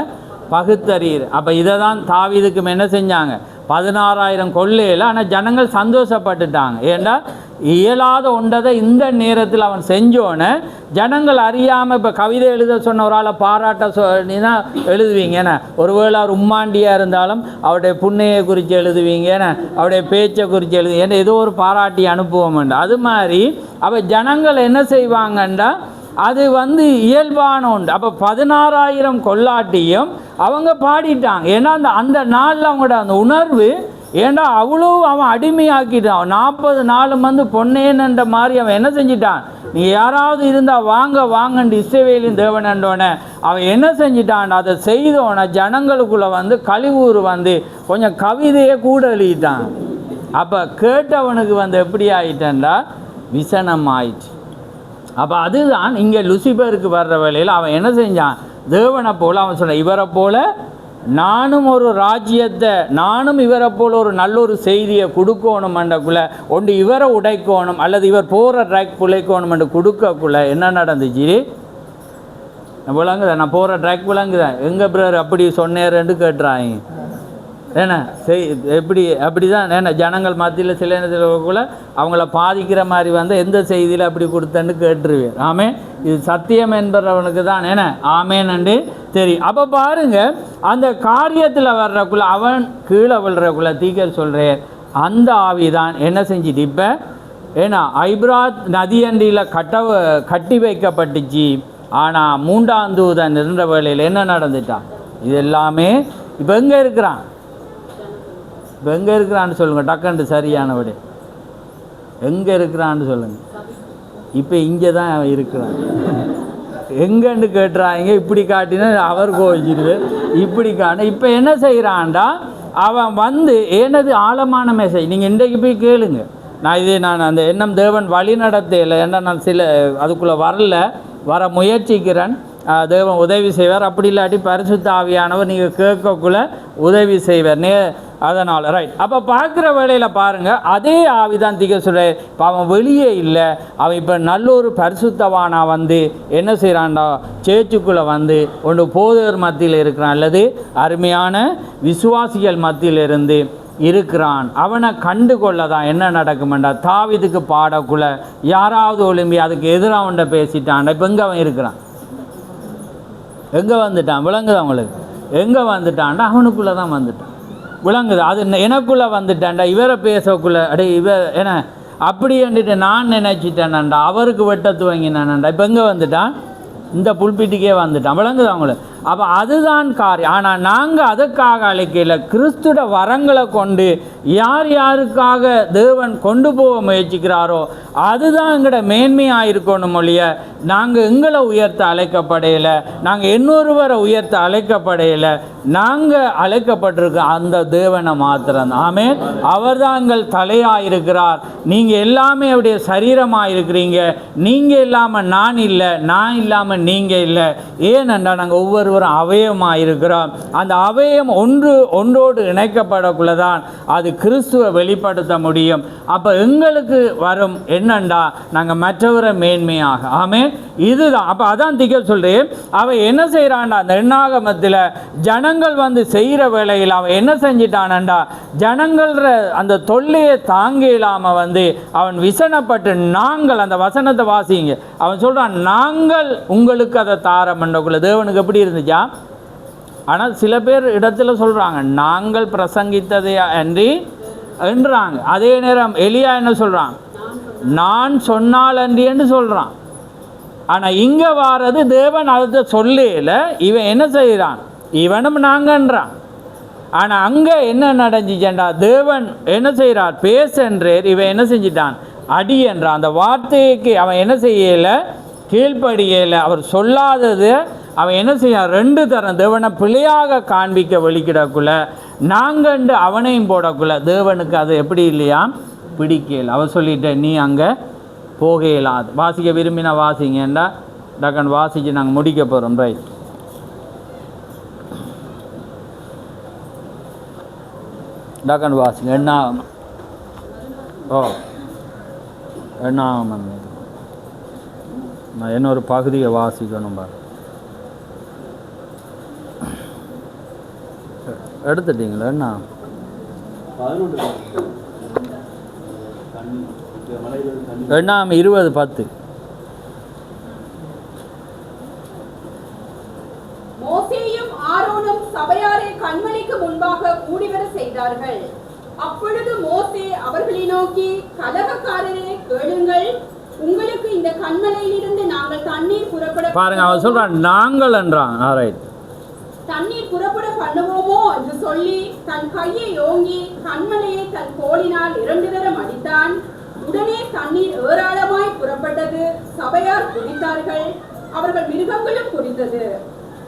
பகுத்தறியுது. அப்போ இதை தான் தாவீதுக்கு என்ன செஞ்சாங்க? 16,000 கொள்ளையில். ஆனால் ஜனங்கள் சந்தோஷப்பட்டுட்டாங்க. ஏன்னா இயலாத ஒன்றதை இந்த நேரத்தில் அவன் செஞ்சோன்னு ஜனங்கள் அறியாமல் இப்போ கவிதை எழுத சொன்ன ஒரு ஆளை பாராட்ட நீனா எழுதுவீங்க. ஏன்னா ஒருவேளை அவர் உம்மாண்டியாக இருந்தாலும் அவருடைய புண்ணையை குறித்து எழுதுவீங்க, ஏன்னா அவருடைய பேச்சை குறித்து எழுதுவீங்க, ஏன்னா ஏதோ ஒரு பாராட்டி அனுப்புவோம்ண்டு. அது மாதிரி அப்போ ஜனங்கள் என்ன செய்வாங்கண்டா அது இயல்பான ஒன்று. அப்போ 16,000 கொள்ளாட்டியும் அவங்க பாடிட்டாங்க. ஏன்னா அந்த நாளில் அவங்களோட அந்த உணர்வு, ஏண்டா அவ்வளோ அவன் அடிமையாக்கிட்டான். 40 நாளும் பொன்னேன்ற மாதிரி அவன் என்ன செஞ்சிட்டான்? நீ யாராவது இருந்தால் வாங்கன்னு இஸ்ரவேலின் தேவனண்டோனே அவன் என்ன செஞ்சிட்டான்? அதை செய்தோன்னே ஜனங்களுக்குள்ளே கழிவூர் கொஞ்சம் கவிதையை கூட எழுதிட்டான். அப்போ கேட்டவனுக்கு எப்படி ஆயிட்டேன்டா விசனம் ஆயிடுச்சு. அப்போ அதுதான் இங்கே லுசிபருக்கு வர்ற வேளையில் அவன் என்ன செஞ்சான்? தேவனை போல் அவன் சொன்னான், இவரை போல் நானும் ஒரு ராஜ்யத்தை, நானும் இவரை போல் ஒரு நல்ல ஒரு செய்தியை கொடுக்கணும் மண்டக்குள்ளே ஒன்று இவரை உடைக்கணும் அல்லது இவர் போகிற ட்ராக் பிழைக்கணும் என்று கொடுக்கக்குள்ள என்ன நடந்துச்சு? விளங்குதா? நான் போகிற ட்ராக் விளங்குதேன். எங்கள் பிரதர் அப்படி சொன்னேன்னு கேட்டுறாங்க. ஏன்னா எப்படி அப்படி தான் ஏன்னா ஜனங்கள் மத்தியில் சில நேரத்தில் அவங்கள பாதிக்கிற மாதிரி எந்த செய்தியில் அப்படி கொடுத்தேன்னு கேட்டுருவேன். ஆமே, இது சத்தியம் என்பவனுக்கு தான் ஏன்னா ஆமேன்னு தெரியும். அப்போ பாருங்கள், அந்த காரியத்தில் வர்றக்குள்ள அவன் கீழே விழுறக்குள்ள தீக்கர் சொல்கிறேன், அந்த ஆவி தான் என்ன செஞ்சிட்டு இப்போ ஏன்னா ஐப்ராத் நதியண்டியில் கட்டி வைக்கப்பட்டுச்சு. ஆனால் 3ஆம் தூதன் இருந்த வேளையில் என்ன நடந்துட்டான்? இது எல்லாமே இப்போ எங்கே இருக்கிறான்? இப்போ எங்கே இருக்கிறான்னு சொல்லுங்கள். டக்குண்டு சரியானபடி எங்கே இருக்கிறான்னு சொல்லுங்கள். இப்போ இங்கே தான் இருக்கிறான். எங்கன்னு கேட்டுறாங்க. இப்படி காட்டினா அவர் கோவிச்சிருது, இப்படி காண இப்போ என்ன செய்கிறான்டா அவன் ஏனது ஆழமான மெசேஜ் நீங்கள் இன்றைக்கு போய் கேளுங்க. நான் அந்த எண்ணம் தேவன் வழி நடத்தையில் ஏன்னா நான் அதுக்குள்ளே வர முயற்சிக்கிறேன். தேவன் உதவி செய்வார். அப்படி இல்லாட்டி பரிசுத்த ஆவியானவர் நீங்கள் கேட்கக்குள்ள உதவி செய்வார். அதனால் ரைட். அப்போ பார்க்குற வேளையில் பாருங்கள், அதே ஆவிதான் திக சொல்ற. இப்போ அவன் வெளியே இல்லை, அவன் இப்போ நல்ல ஒரு பரிசுத்தவானா என்ன செய்கிறான்டா சேர்ச்சுக்குள்ளே ஒன்று போதகர் மத்தியில் இருக்கிறான் அல்லது அருமையான விசுவாசிகள் மத்தியில் இருந்து இருக்கிறான். அவனை கண்டு கொள்ள தான் என்ன நடக்குமெண்டா தாவீதுக்கு பாடக்குள்ள யாராவது ஒழும்பி அதுக்கு எதிராக ஒன்றை பேசிட்டான்டா. இப்போ எங்கே அவன் இருக்கிறான்? எங்கே வந்துட்டான்? விளங்குது அவங்களுக்கு? எங்கே வந்துட்டான்டா? அவனுக்குள்ளே தான் வந்துட்டான். விளங்குது? அது எனக்குள்ளே வந்துட்டான்டா. இவரை பேசக்குள்ள இவர் என்ன அப்படி என்றிட்டு நான் நினைச்சிட்டேன்டா, அவருக்கு வெட்ட துவங்கினான்டா. இப்போ எங்கே வந்துட்டான்? இந்த புல்பிட்டுக்கே வந்துட்டான். விளங்குது அவங்களுக்கு? அப்போ அதுதான் காரியம். ஆனால் நாங்கள் அதுக்காக அழைக்கல, கிறிஸ்துட வரங்களை கொண்டு யார் யாருக்காக தேவன் கொண்டு போக முயற்சிக்கிறாரோ அதுதான் எங்களோட மேன்மையாக இருக்கணும் ஒழிய நாங்கள் எங்களை உயர்த்த அழைக்கப்படையலை, நாங்கள் இன்னொருவரை உயர்த்த அழைக்கப்படையலை. நாங்கள் அழைக்கப்பட்டிருக்க அந்த தேவனை மாத்திரம். ஆமென். அவர் தான் எங்கள் தலையாக இருக்கிறார். நீங்கள் எல்லாமே அவருடைய சரீரமாக இருக்கிறீங்க. நீங்கள் இல்லாமல் நான் இல்லை, நான் இல்லாமல் நீங்கள் இல்லை. ஏனென்றா நாங்கள் ஒவ்வொருவரும் அவயவமாக இருக்கிறோம். அந்த அவயம் ஒன்றோடு இணைக்கப்படக்குள்ளதான் அது கிறிஸ்துவை வெளிப்படுத்த முடியும். அப்போ எங்களுக்கு வரும் என்னண்டா நாங்கள் மற்றவரை மேன்மையாக. ஆமென். இதுதான். அப்போ அதான் திகழ் சொல்கிறேன். அவன் என்ன செய்கிறான்டா அந்த எண்ணாகமத்தில் ஜனங்கள் செய்கிற வேளையில் அவன் என்ன செஞ்சிட்டானண்டா ஜனங்கள அந்த தொல்லையை தாங்க இல்லாமல் அவன் விசனப்பட்டு நாங்கள் அந்த வசனத்தை வாசிங்க. அவன் சொல்கிறான், நாங்கள் உங்களுக்கு அதை தாரமண்டக்குள்ள. தேவனுக்கு எப்படி இருந்துச்சா? ஆனால் சில பேர் இடத்துல சொல்கிறாங்க நாங்கள் பிரசங்கித்ததை அன்றி என்றாங்க. அதே நேரம் எலியா என்ன சொல்கிறான்? நான் சொன்னால் அன்றி என்று சொல்கிறான். ஆனால் இங்கே வாரது தேவன் அதை சொல்லல, இவன் என்ன செய்கிறான்? இவனும் நாங்கன்றான். ஆனால் அங்கே என்ன நடந்துச்சேண்டா தேவன் என்ன செய்கிறார்? பேசென்றார். இவன் என்ன செஞ்சிட்டான்? அடி என்றான். அந்த வார்த்தைக்கு அவன் என்ன செய்யலை? கீழ்ப்படியலை. அவர் சொல்லாதது அவன் என்ன செய்யான்? 2 தரம் தேவனை பிள்ளையாக காண்பிக்க வெளிக்கிடக்குள்ள நாங்கண்டு அவனையும் போடக்குள்ள தேவனுக்கு அது எப்படி இல்லையா? பிடிக்கல. அவன் சொல்லிட்ட நீ அங்கே போகலாது. வாசிக்க விரும்பினா வாசிங்கண்டா டக்குன்னு வாசிச்சு நாங்கள் முடிக்க போகிறோம். ரைட். டக்குன்னு வாசிங்க. என்ன ஓ என்ன நான் இன்னொரு பகுதியை வாசிக்கணும் பாரு. எடுத்துட்டீங்களா? என்ன எண்ணாம் 20:10. மோசேயும் ஆரோனும் சபையாரை கண்மலைக்கு முன்பாக கூடிவர செய்தார்கள். அப்பொழுது மோசே அவர்களை நோக்கி, கலகக்காரரே கேளுங்கள், உங்களுக்கு இந்த கண்மலையிலிருந்து நாங்கள் தண்ணீர் புறப்பட பாருங்க, அவன் சொல்றான் நாங்கள் என்றான். தண்ணீர் புறப்பட பண்ணுவோமோ என்று சொல்லி தன் கையை ஓங்கி கண்மலையை தன் கோலினால் 2 தரம் அடித்தான். உடனே தண்ணீர் ஏராளமாய் புறப்பட்டது. சபையார் குடித்தார்கள், அவர்கள் மிருகங்களும் குடித்தது.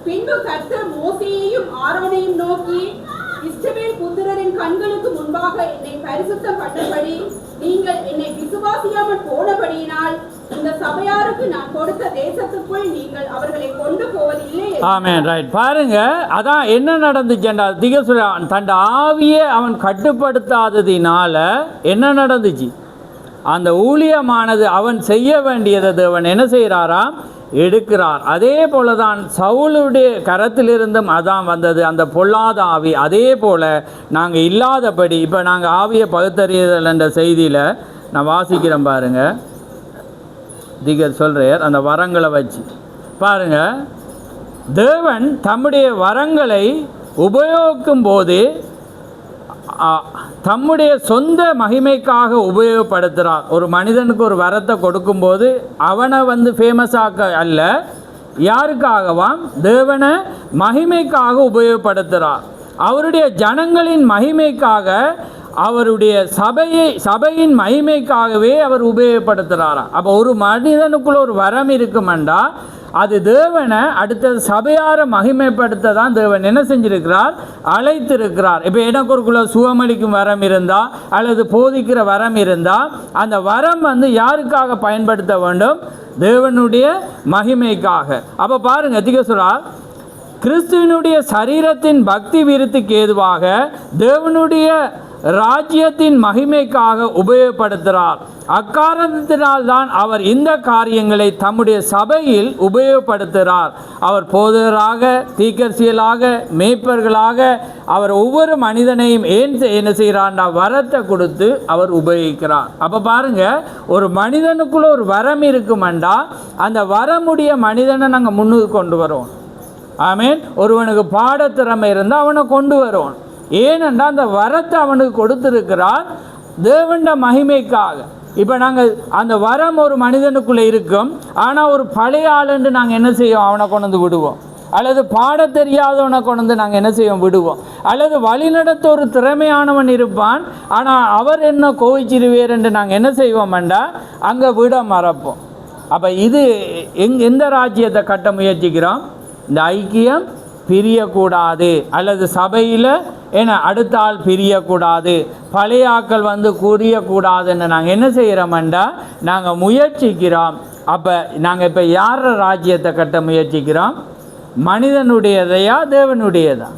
பின்பு கர்த்தர் மோசேயையும் ஆரோனையும் நோக்கி, இஸ்ரவேல் புத்திரரின் கண்களுக்கு முன்பாக என்னை பரிசுத்தம் பண்ணும்படி நீங்கள் என்னை விசுவாசியாமல் போனபடியினால் இந்த சபையாருக்கு நான் கொடுத்த தேசத்துக்குள் நீங்கள் அவர்களை கொண்டு போவதில்லை. ஆமென். ரைட். பாருங்க, அதான் என்ன நடந்துச்சுண்டா, தன் ஆவியை அவன் கட்டுப்படுத்தாததினால என்ன நடந்துச்சு? அந்த ஊழியமானது அவன் செய்ய வேண்டியதை தேவன் என்ன செய்கிறாராம்? எடுக்கிறார். அதே போல தான் சவுலுடைய கரத்திலிருந்தும் அதான் வந்தது, அந்த பொல்லாத ஆவி. அதே போல் நாங்கள் இல்லாதபடி இப்போ நாங்கள் ஆவியை பகுத்தறியதல் என்ற செய்தியில் நான் வாசிக்கிறேன் பாருங்க. திகர் சொல்கிறார் அந்த வரங்களை வச்சு பாருங்க, தேவன் தம்முடைய வரங்களை உபயோகிக்கும் போது தம்முடைய சொந்த மகிமைக்காக உபயோகப்படுத்துகிறார். ஒரு மனிதனுக்கு ஒரு வரத்தை கொடுக்கும்போது அவனை ஃபேமஸாக்க அல்ல, யாருக்காகவாம்? தேவனை மகிமைக்காக உபயோகப்படுத்துகிறார். அவருடைய ஜனங்களின் மகிமைக்காக, அவருடைய சபையின் மகிமைக்காகவே அவர் உபயோகப்படுத்துகிறாராம். அப்போ ஒரு மனிதனுக்குள்ள ஒரு வரம் இருக்குமெண்டா அது தேவனை அடுத்தது சபையாரை மகிமைப்படுத்த தான் தேவன் என்ன செஞ்சிருக்கிறார்? அழைத்திருக்கிறார். இப்போ எனக்கு ஒருக்குள்ள சுகமளிக்கும் வரம் இருந்தால் அல்லது போதிக்கிற வரம் இருந்தால் அந்த வரம் யாருக்காக பயன்படுத்த வேண்டும்? தேவனுடைய மகிமைக்காக. அப்போ பாருங்க, திகசுரார் கிறிஸ்துவனுடைய சரீரத்தின் பக்தி விருத்திக்கு ஏதுவாக தேவனுடைய ராஜ்யத்தின் மகிமைக்காக உபயோகப்படுத்துகிறார். அக்காரணத்தினால் தான் அவர் இந்த காரியங்களை தம்முடைய சபையில் உபயோகப்படுத்துகிறார். அவர் போதகராக, தீர்க்கதரிசிகளாக, மேய்ப்பர்களாக அவர் ஒவ்வொரு மனிதனையும் என்ன செய்கிறார்னா வரத்தை கொடுத்து அவர் உபயோகிக்கிறார். அப்போ பாருங்க, ஒரு மனிதனுக்குள்ள ஒரு வரம் இருக்குமெண்டா அந்த வரமுடைய மனிதனை நாங்கள் முன்னுக்கு கொண்டு வரோம். ஆமேன். ஒருவனுக்கு பாடத்திறமை இருந்தால் அவனை கொண்டு வரோம். ஏனென்றால் அந்த வரத்தை அவனுக்கு கொடுத்திருக்கிறார் தேவனுடைய மகிமைக்காக. இப்போ நாங்கள் அந்த வரம் ஒரு மனிதனுக்குள்ளே இருக்கும், ஆனால் ஒரு பழைய ஆளுண்டு நாங்கள் என்ன செய்வோம்? அவனை கொண்டு விடுவோம். அல்லது பாட தெரியாதவனை கொண்டு நாங்கள் என்ன செய்வோம்? விடுவோம். அல்லது வழிநடத்த ஒரு திறமையானவன் இருப்பான், ஆனால் அவர் என்ன கோவிச்சிருவேர் என்று நாங்கள் என்ன செய்வோம்டா அங்கே விட மறப்போம். அப்போ இது எந்த ராஜ்யத்தை கட்ட முயற்சிக்கிறோம்? இந்த ஐக்கியம் பிரியக்கூடாது, அல்லது சபையில் அடுத்த ஆள் பிரியக்கூடாது, பழைய ஆக்கள் கூறியக்கூடாதுன்னு நாங்கள் என்ன செய்கிறோம்டா நாங்கள் முயற்சிக்கிறோம். அப்போ நாங்கள் இப்போ யார ராஜ்யத்தை கட்ட முயற்சிக்கிறோம்? மனிதனுடையதையா தேவனுடையதா?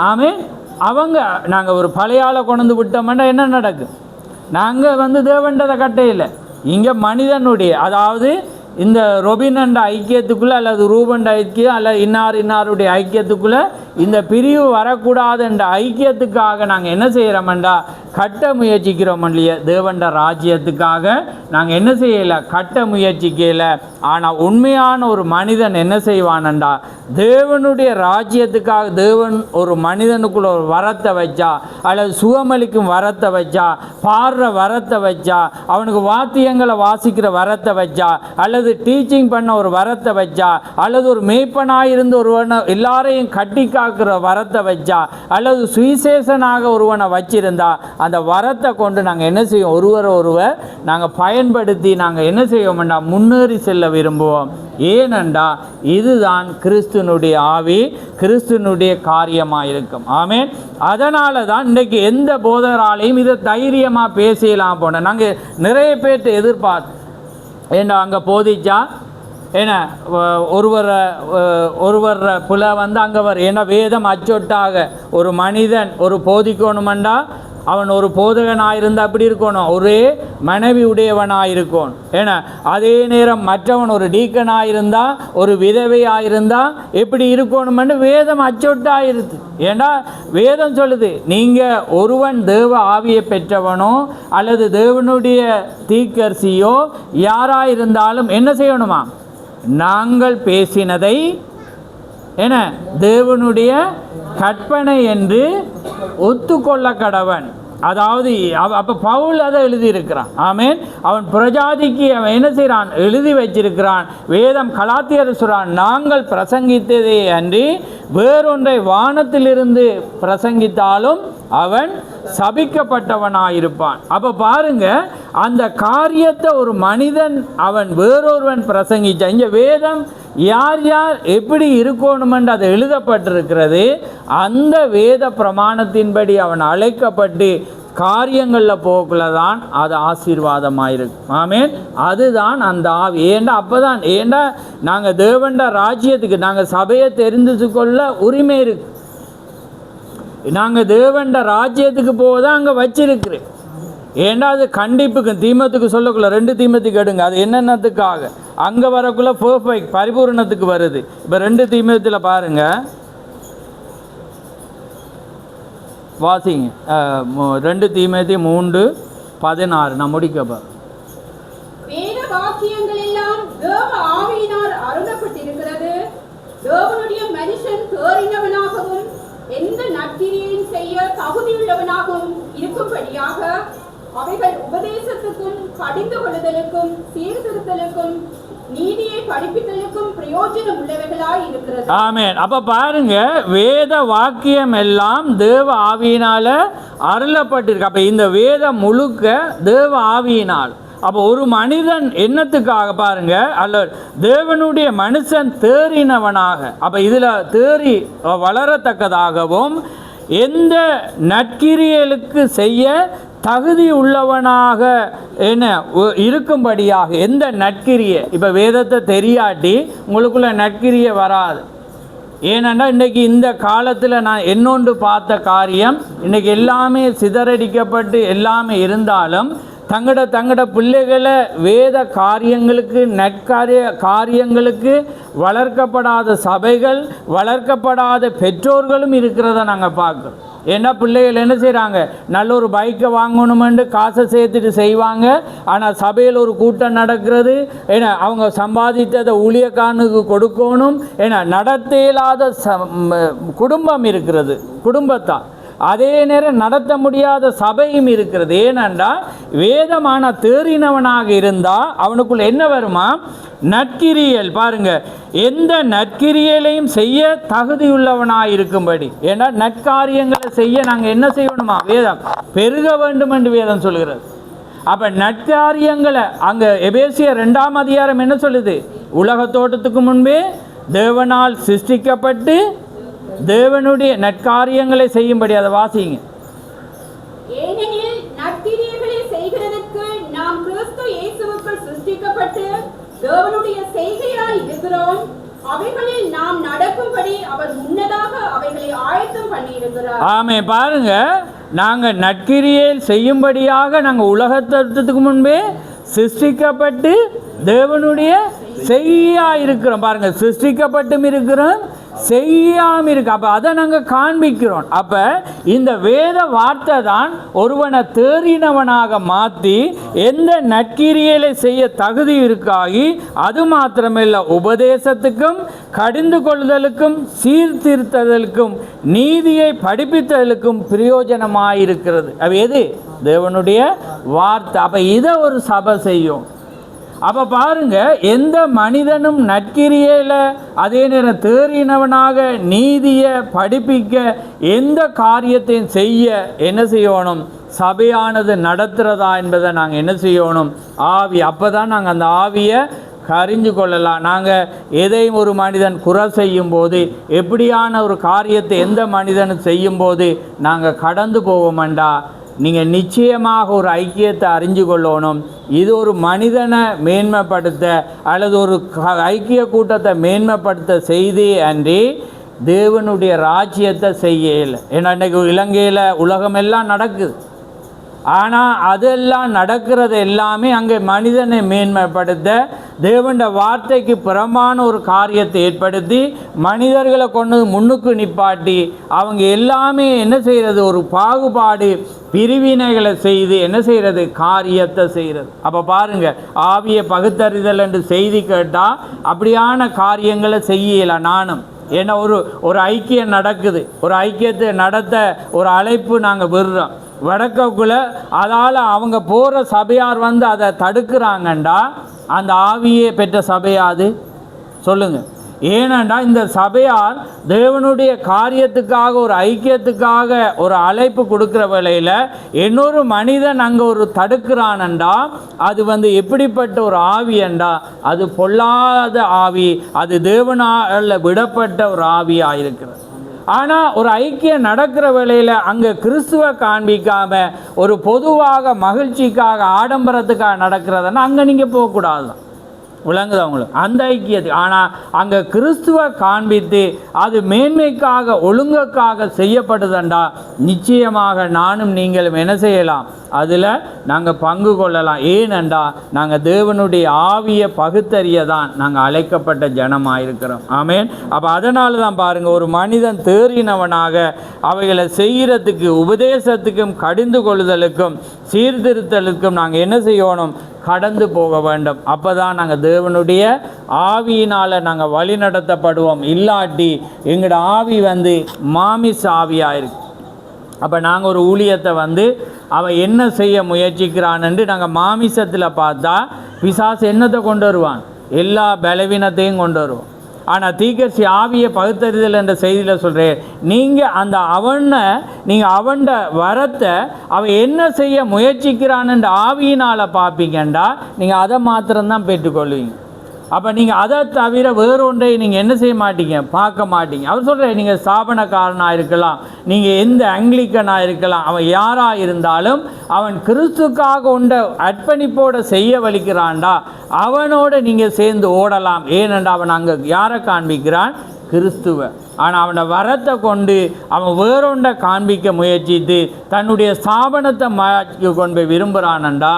ஆமென். அவங்க நாங்கள் ஒரு பழைய ஆளை கொண்டு விட்டோம்னா என்ன நடக்கும்? நாங்கள் தேவன்றதை கட்டையில் இங்கே மனிதனுடைய, அதாவது இந்த ரொபினண்ட ஐக்கியத்துக்குள்ளே அல்லது ரூபண்ட ஐக்கியம் அல்லது இன்னாருடைய ஐக்கியத்துக்குள்ளே இந்த பிரிவு வரக்கூடாது என்ற ஐக்கியத்துக்காக நாங்கள் என்ன செய்கிறோம்டா கட்ட முயற்சிக்கிறோம் இல்லையா? தேவண்ட ராஜ்யத்துக்காக நாங்கள் என்ன செய்யலை? கட்ட முயற்சிக்கலை. ஆனால் உண்மையான ஒரு மனிதன் என்ன செய்வானண்டா தேவனுடைய ராஜ்யத்துக்காக தேவன் ஒரு மனிதனுக்குள்ள ஒரு வரத்தை வச்சா, அல்லது சுகமளிக்கும் வரத்தை வச்சா, பாடுற வரத்தை வச்சா, அவனுக்கு வாத்தியங்களை வாசிக்கிற வரத்தை வச்சா, அல்லது டீச்சிங் பண்ண ஒரு வரத்தை வச்சா, அல்லது ஒரு மேய்ப்பனாக இருந்து ஒருவனை எல்லாரையும் கட்டி காக்கிற வரத்தை வச்சா, அல்லது சுவிசேஷனாக ஒருவனை வச்சிருந்தா அந்த வரத்தை கொண்டு நாங்கள் என்ன செய்வோம்? ஒருவர் நாங்கள் பயன்படுத்தி நாங்கள் என்ன செய்வோம்டா முன்னேறி செல்ல விரும்புவோம். ஏனென்றா இதுதான் கிறிஸ்துனுடைய ஆவி, கிறிஸ்துனுடைய காரியமாக இருக்கும். ஆமென். அதனால தான் இன்றைக்கு எந்த போதகராலையும் இதை தைரியமாக பேசலாம் போனோம். நாங்கள் நிறைய பேர்கிட்ட எதிர்பார்த்து ஏண்டா அங்கே போதிச்சா ஏன்னா ஒருவர் புல வந்து அங்கே வர ஏன்னா வேதம் அச்சொட்டாக ஒரு மனிதன் ஒரு போதிக்கணுமெண்டா அவன் ஒரு போதகனாயிருந்தால் அப்படி இருக்கணும், ஒரே மனைவி உடையவனாயிருக்கணும். ஏன்னா அதே நேரம் மற்றவன் ஒரு டீக்கனாயிருந்தால் ஒரு விதவையாயிருந்தால் எப்படி இருக்கணுமென்று வேதம் அச்சொட்டாயிருது. ஏன்னா வேதம் சொல்லுது, நீங்கள் ஒருவன் தேவ ஆவியை பெற்றவனோ அல்லது தேவனுடைய தீர்க்கதரிசியோ யாராயிருந்தாலும் என்ன செய்யணுமா, நாங்கள் பேசினதை என தேவனுடைய கற்பனை என்று ஒத்துக்கொள்ள கடவன். அதாவது அப்போ பவுல் அதை எழுதியிருக்கிறான். ஆமேன். அவன் பிரஜாதிக்கு அவன் என்ன செய்கிறான், எழுதி வச்சிருக்கிறான். வேதம் கலாத்தியர் சொல்கிறான், நாங்கள் பிரசங்கித்ததே அன்றி வேறொன்றை வானத்திலிருந்து பிரசங்கித்தாலும் அவன் சபிக்கப்பட்டவனாயிருப்பான். அப்போ பாருங்க, அந்த காரியத்தை ஒரு மனிதன் அவன் வேறொருவன் பிரசங்கித்தான். இங்கே வேதம் யார் யார் எப்படி இருக்கணுமென்று அது எழுதப்பட்டிருக்கிறது. அந்த வேத பிரமாணத்தின்படி அவன் அழைக்கப்பட்டு காரியங்களில் போக்குள்ள தான் அது ஆசீர்வாதமாயிருக்கு. ஆமேன். அதுதான் அந்த ஆவி. ஏண்டா அப்போ தான் ஏண்டா நாங்கள் தேவண்ட ராஜ்யத்துக்கு நாங்கள் சபையை தெரிந்து கொள்ள உரிமை இருக்கு. நாங்கள் தேவண்ட ராஜ்யத்துக்கு போக தான் அங்கே வச்சிருக்கிறேன். ஏண்டா அது கண்டிப்புக்கு தீமத்துக்கு சொல்லக்குள்ள 2 தீமத்துக்கு எடுங்க. அது என்னென்னத்துக்காக அங்கே வரக்குள்ள பர்ஃபெக்ட் பரிபூர்ணத்துக்கு வருது. இப்போ 2 தீமத்தில் பாருங்க, வாசிங்க 2 தீமோத்தேயு 3:16 நான் முடிக்கப்பா. வேத வாக்கியங்கள் எல்லாம் தேவ ஆவியினால் அருளப்பட்டிருக்கிறது. தேவனுடைய மனுஷன் தேறினவனாகவும் எந்த நற்கிரியையும் செய்ய தகுதியுள்ளவனாகவும் இருக்கும்படியாக அவைகள் உபதேசத்துக்கும் கடிந்து கொள்ளுதலுக்கும் சீர்திருத்தலுக்கும் நீதியை படிப்பித்தலுக்கும் பிரயோஜனம் உள்ளவைகளாய் இருக்கிறது. ஆமென். அப்ப பாருங்க, வேத வாக்கியம் எல்லாம் தேவ ஆவியினால அருளப்பட்டிருக்கு. அப்ப இந்த வேதம் முழுக்க தேவ ஆவியினால். அப்போ ஒரு மனிதன் என்னத்துக்காக பாருங்க, அல்ல தேவனுடைய மனுஷன் தேறினவனாக, அப்போ இதில் தேறி வளரத்தக்கதாகவும் எந்த நற்கிரியலுக்கு செய்ய தகுதி உள்ளவனாக என்ன இருக்கும்படியாக. எந்த நற்கிரியை, இப்போ வேதத்தை தெரியாட்டி உங்களுக்குள்ள நற்கிரியை வராது. ஏனென்னா இன்றைக்கி இந்த காலத்தில் நான் என்னொன்று பார்த்த காரியம், இன்றைக்கி எல்லாமே சிதறடிக்கப்பட்டு எல்லாமே இருந்தாலும் தங்கட பிள்ளைகளை வேத காரியங்களுக்கு காரியங்களுக்கு வளர்க்கப்படாத சபைகள், வளர்க்கப்படாத பெற்றோர்களும் இருக்கிறத நாங்கள் பார்க்குறோம். ஏன்னா பிள்ளைகள் என்ன செய்கிறாங்க, நல்ல ஒரு பைக்கை வாங்கணுமென்று காசை சேர்த்துட்டு செய்வாங்க. ஆனால் சபையில் ஒரு கூட்டம் நடக்கிறது, ஏன்னா அவங்க சம்பாதித்ததை ஊழியக்காரனுக்கு கொடுக்கணும், ஏன்னா நடத்த இயலாத குடும்பம் இருக்கிறது, குடும்பத்தான். அதே நேரம் நடத்த முடியாத சபையும் இருக்கிறது. ஏனென்றால் வேதமான தேறினவனாக இருந்தால் அவனுக்குள்ள என்ன வருமா, நற்கிரியல். பாருங்க, எந்த நற்கிரியலையும் செய்ய தகுதியுள்ளவனாக இருக்கும்படி. ஏன்னா நற்காரியங்களை செய்ய நாங்கள் என்ன செய்யணுமா, வேதம் பெருக வேண்டும் என்று வேதம் சொல்கிறது. அப்போ நற்காரியங்களை அங்கே எபேசியர் 2ஆம் அதிகாரம் என்ன சொல்லுது, உலக தோட்டத்துக்கு முன்பே தேவனால் சிருஷ்டிக்கப்பட்டு தேவனுடைய நற்காரியங்களை செய்யும்படி. அதை வாசிங்க. ஏனெனில் நற்கிரியைகளை செய்கிறதற்கு நாம் கிறிஸ்து இயேசுவுக்குள் சிருஷ்டிக்கப்பட்டு தேவனுடைய செய்கையாய் இருக்கிறோம். அவைகளில் நாம் நடக்கும்படி அவர் முன்னதாக அவைகளை ஆயத்தம் பண்ணியிருக்கிறார். ஆமே. பாருங்க, நாங்கள் நற்கிரியை செய்யும்படியாக நாங்கள் உலகத்துக்கு முன்பே சிருஷ்டிக்கப்பட்டு தேவனுடைய செய்யா இருக்கிறோம். பாருங்க, சிருஷ்டிக்கப்பட்டும் இருக்கிறோம், செய்யாமல் இருக்கு. அப்போ அதை நாங்கள் காண்பிக்கிறோம். அப்போ இந்த வேத வார்த்தை தான் ஒருவனை தேறினவனாக மாற்றி எந்த நற்கிரியலை செய்ய தகுதி இருக்காகி, அது மாத்திரமில்லை உபதேசத்துக்கும் கடிந்து கொள்ளுதலுக்கும் சீர்திருத்தலுக்கும் நீதியை படிப்பித்தலுக்கும் பிரயோஜனமாயிருக்கிறது. அப்போ எது, தேவனுடைய வார்த்தை. அப்போ இதை ஒரு சபை செய்யும். அப்போ பாருங்க, எந்த மனிதனும் நற்கிரியையில் அதே நேரம் தேறினவனாக நீதியை படிப்பிக்க எந்த காரியத்தையும் செய்ய என்ன செய்யணும், சபையானது நடத்துகிறதா என்பதை நாங்கள் என்ன செய்யணும், ஆவி. அப்போ தான் நாங்கள் அந்த ஆவியை அறிஞ்சு கொள்ளலாம். நாங்கள் எதையும் ஒரு மனிதன் குறை செய்யும் போது, எப்படியான ஒரு காரியத்தை எந்த மனிதனும் செய்யும்போது நாங்கள் கடந்து போவோம்டா, நீங்கள் நிச்சயமாக ஒரு ஐக்கியத்தை அறிஞ்சு கொள்ளணும். இது ஒரு மனிதனை மேன்மைப்படுத்த அல்லது ஒரு ஐக்கிய கூட்டத்தை மேன்மைப்படுத்த செய்தி அன்றி தேவனுடைய ராஜ்யத்தை செய்யலை. ஏன்னா இன்றைக்கு இலங்கையில் உலகமெல்லாம் நடக்குது. ஆனால் அதெல்லாம் நடக்கிறது எல்லாமே அங்கே மனிதனை மேன்மைப்படுத்த, தேவனுடைய வார்த்தைக்கு புறமான ஒரு காரியத்தை ஏற்படுத்தி மனிதர்களை கொண்டு முன்னுக்கு நிப்பாட்டி அவங்க எல்லாமே என்ன செய்கிறது, ஒரு பாகுபாடு பிரிவினைகளை செய்து என்ன செய்கிறது, காரியத்தை செய்கிறது. அப்போ பாருங்கள், ஆவியை பகுத்தறிதல் என்று செய்தி கேட்டால் அப்படியான காரியங்களை செய்யலை நானும். ஏன்னா ஒரு ஐக்கியம் நடக்குது, ஒரு ஐக்கியத்தை நடத்த ஒரு அழைப்பு நாங்கள் விடுறோம். வடக்குள்ள அதால் அவங்க போகிற சபையார் வந்து அதை தடுக்கிறாங்கண்டா அந்த ஆவியை பெற்ற சபையாது சொல்லுங்கள். ஏனெண்டா இந்த சபையார் தேவனுடைய காரியத்துக்காக ஒரு ஐக்கியத்துக்காக ஒரு அழைப்பு கொடுக்குற வேளையில் இன்னொரு மனிதன் அங்கே ஒரு தடுக்கிறானண்டா அது வந்து எப்படிப்பட்ட ஒரு ஆவி என்றா அது பொல்லாத ஆவி, அது தேவனால் விடப்பட்ட ஒரு ஆவியாக இருக்கிறது. ஆனால் ஒரு ஐக்கியம் நடக்கிற வேளையில் அங்கே கிறிஸ்துவை காண்பிக்காம ஒரு பொதுவாக மகிழ்ச்சிக்காக ஆடம்பரத்துக்காக நடக்கிறதுனா அங்கே நீங்கள் போகக்கூடாது. விளங்குது அவங்களுக்கு அந்த ஐக்கியத்தை. ஆனால் அங்கே கிறிஸ்துவை காண்பித்து அது மேன்மைக்காக ஒழுங்குக்காக செய்யப்படுதுண்டா நிச்சயமாக நானும் நீங்களும் என்ன செய்யலாம், அதில் நாங்கள் பங்கு கொள்ளலாம். ஏனென்றா நாங்கள் தேவனுடைய ஆவியை பகுத்தறிய தான் நாங்கள் அழைக்கப்பட்ட ஜனமாக இருக்கிறோம். ஆமேன். அப்போ அதனால தான் பாருங்கள், ஒரு மனிதன் தேறினவனாக அவைகளை செய்கிறதுக்கு உபதேசத்துக்கும் கடிந்து கொள்ளுதலுக்கும் சீர்திருத்தலுக்கும் நாங்கள் என்ன செய்யணும், கடந்து போக வேண்டும். அப்போ தான் நாங்கள் தேவனுடைய ஆவியினால் நாங்கள் வழி நடத்தப்படுவோம். இல்லாட்டி எங்களோட ஆவி வந்து மாமிச ஆவியாக இருக்கு. அப்போ நாங்கள் ஒரு ஊழியத்தை வந்து அவன் என்ன செய்ய முயற்சிக்கிறான்னு நாங்கள் மாமிசத்தில் பார்த்தா பிசாசு என்னத்தை கொண்டு வருவான், எல்லா பலவீனத்தையும் கொண்டு வருவோம். ஆனால் தீர்க்கதரிசி ஆவியை பகுத்தறிதல் என்ற செய்தியில் சொல்கிறேன், நீங்கள் அந்த அவன்ட வரத்தை அவன் என்ன செய்ய முயற்சிக்கிறான்னு ஆவியினால் பார்ப்பீங்கண்டா நீங்கள் அதை மாத்திரம்தான் பெற்றுக்கொள்வீங்க. அப்போ நீங்கள் அதை தவிர வேறொன்றை நீங்கள் என்ன செய்ய மாட்டீங்க, பார்க்க மாட்டீங்க. அவர் சொல்கிறேன், நீங்கள் ஸ்தாபனக்காரனாக இருக்கலாம், நீங்கள் எந்த ஆங்கிலிக்கனாக இருக்கலாம், அவன் யாராக இருந்தாலும் அவன் கிறிஸ்துக்காக உண்ட அர்ப்பணிப்போடு செய்ய வலிக்கிறான்டா அவனோடு நீங்கள் சேர்ந்து ஓடலாம். ஏனென்றா அவன் அங்கே யாரை காண்பிக்கிறான், கிறிஸ்துவை. ஆனால் அவனை வரத்தை கொண்டு அவன் வேறொன்றை காண்பிக்க முயற்சித்து தன்னுடைய ஸ்தாபனத்தை மாற்றி கொண்டு போய் விரும்புகிறானண்டா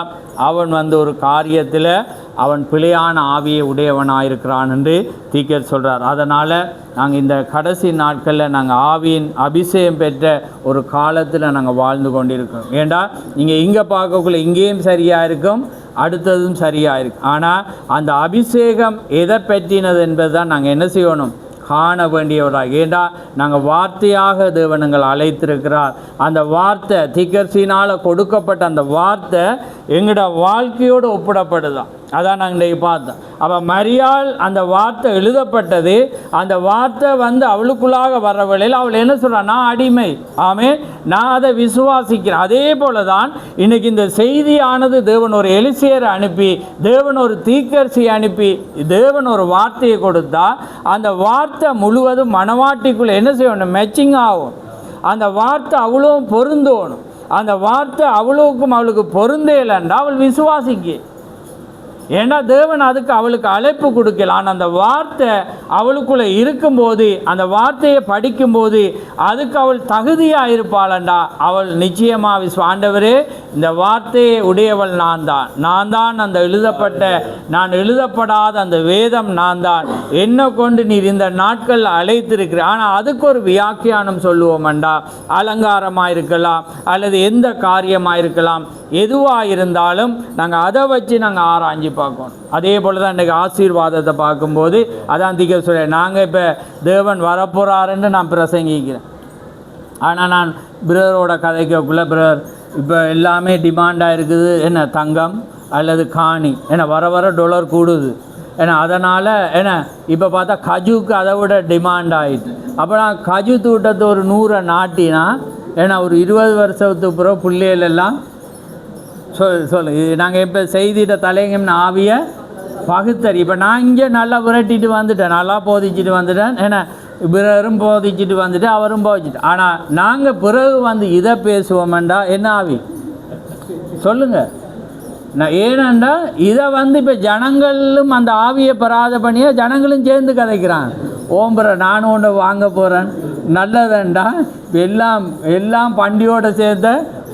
அவன் வந்து ஒரு காரியத்தில் அவன் பிழையான ஆவியை உடையவனாக இருக்கிறான் என்று தீர்க்கதரிசி சொல்கிறார். அதனால் நாங்கள் இந்த கடைசி நாட்களில் நாங்கள் ஆவியின் அபிஷேகம் பெற்ற ஒரு காலத்தில் நாங்கள் வாழ்ந்து கொண்டிருக்கோம். ஏண்டா நீங்கள் இங்கே பார்க்கக்குள்ள இங்கேயும் சரியாக இருக்கும், அடுத்ததும் சரியாக இருக்கும். ஆனால் அந்த அபிஷேகம் எதை பற்றினது என்பது தான் நாங்கள் என்ன செய்யணும், காண வேண்டியவராக. ஏண்டா நாங்கள் வார்த்தையாக தேவனங்கள் அழைத்திருக்கிறார். அந்த வார்த்தை தீர்க்கதரிசியினால் கொடுக்கப்பட்ட அந்த வார்த்தை எங்களோட வாழ்க்கையோடு ஒப்பிடப்படுதான். அதான் நாங்கள் இன்றைக்கு பார்த்தோம். அப்போ மரியாள் அந்த வார்த்தை எழுதப்பட்டது, அந்த வார்த்தை வந்து அவளுக்குள்ளாக வர வேளையில் அவள் என்ன சொல்கிறான், நான் அடிமை, ஆமே, நான் அதை விசுவாசிக்கிறேன். அதே போல தான் இன்றைக்கி இந்த செய்தியானது தேவன் ஒரு எலிசேரை அனுப்பி, தேவன் ஒரு தீர்க்கதரிசியை அனுப்பி, தேவன் ஒரு வார்த்தையை கொடுத்தா அந்த வார்த்தை முழுவதும் மனவாட்டிக்குள்ளே என்ன செய்யணும், மேட்சிங் ஆகும். அந்த வார்த்தை அவ்வளோ பொருந்தோணும். அந்த வார்த்தை அவ்வளோக்கும் அவளுக்கு பொருந்தேலன்றா அவள் விசுவாசிக்க. ஏன்னா தேவன் அதுக்கு அவளுக்கு அழைப்பு கொடுக்கல. ஆனால் அந்த வார்த்தை அவளுக்குள்ளே இருக்கும்போது, அந்த வார்த்தையை படிக்கும்போது அதுக்கு அவள் தகுதியாக இருப்பாளண்டா அவள் நிச்சயமாக ஆண்டவரே இந்த வார்த்தையை உடையவள் நான் தான் அந்த நான் எழுதப்படாத அந்த வேதம் நான் தான், என்னை கொண்டு நீர் இந்த நாட்கள் அழைத்திருக்கிறேன். ஆனால் அதுக்கு ஒரு வியாக்கியானம் சொல்லுவோம்டா, அலங்காரமாக இருக்கலாம் அல்லது எந்த காரியமாக இருக்கலாம், எதுவாக இருந்தாலும் நாங்கள் அதை வச்சு நாங்கள் ஆராய்ச்சி பார்க்கணும். அதே போல் தான் இன்றைக்கி ஆசீர்வாதத்தை பார்க்கும்போது அதான் தீர்க்கதரிசி சொல்கிறேன், நாங்கள் இப்போ தேவன் வரப்போகிறாருன்னு நான் பிரசங்கிக்கிறேன். ஆனால் நான் பிரதரோட கதைக்கக்குள்ளே, பிரதர் இப்போ எல்லாமே டிமாண்டாக இருக்குது, என்ன தங்கம் அல்லது காணி, ஏன்னா வர டாலர் கூடுது, ஏன்னா அதனால் என்ன இப்போ பார்த்தா கஜுக்கு அதை விட டிமாண்ட் ஆகிட்டு. அப்போ நான் கஜு தூட்டத்தை ஒரு 100 நாட்டினா ஏன்னா ஒரு 20 வருஷத்துக்கு பிறகு பிள்ளைகள் எல்லாம் சொல்லு நாங்கள் இப்போ செய்திட்ட தலைங்கம்னு ஆவியை பகுத்தறி. இப்போ நான் இங்கே நல்லா விரட்டிட்டு வந்துட்டேன், நல்லா போதிச்சுட்டு வந்துட்டேன். ஏன்னா பிறரும் போதிச்சுட்டு வந்துட்டு அவரும் போதிச்சுட்டு. ஆனால் நாங்கள் பிறகு வந்து இதை பேசுவோமெண்டா என்ன ஆவி சொல்லுங்கள். நான் ஏனெண்டா இதை வந்து இப்போ ஜனங்களும் அந்த ஆவியை பெறாத பண்ணியாக ஜனங்களும் சேர்ந்து கதைக்கிறாங்க. ஓம்புற நானும் ஒன்று வாங்க போகிறேன் நல்லதண்டா எல்லாம் பண்டியோடு சேர்த்த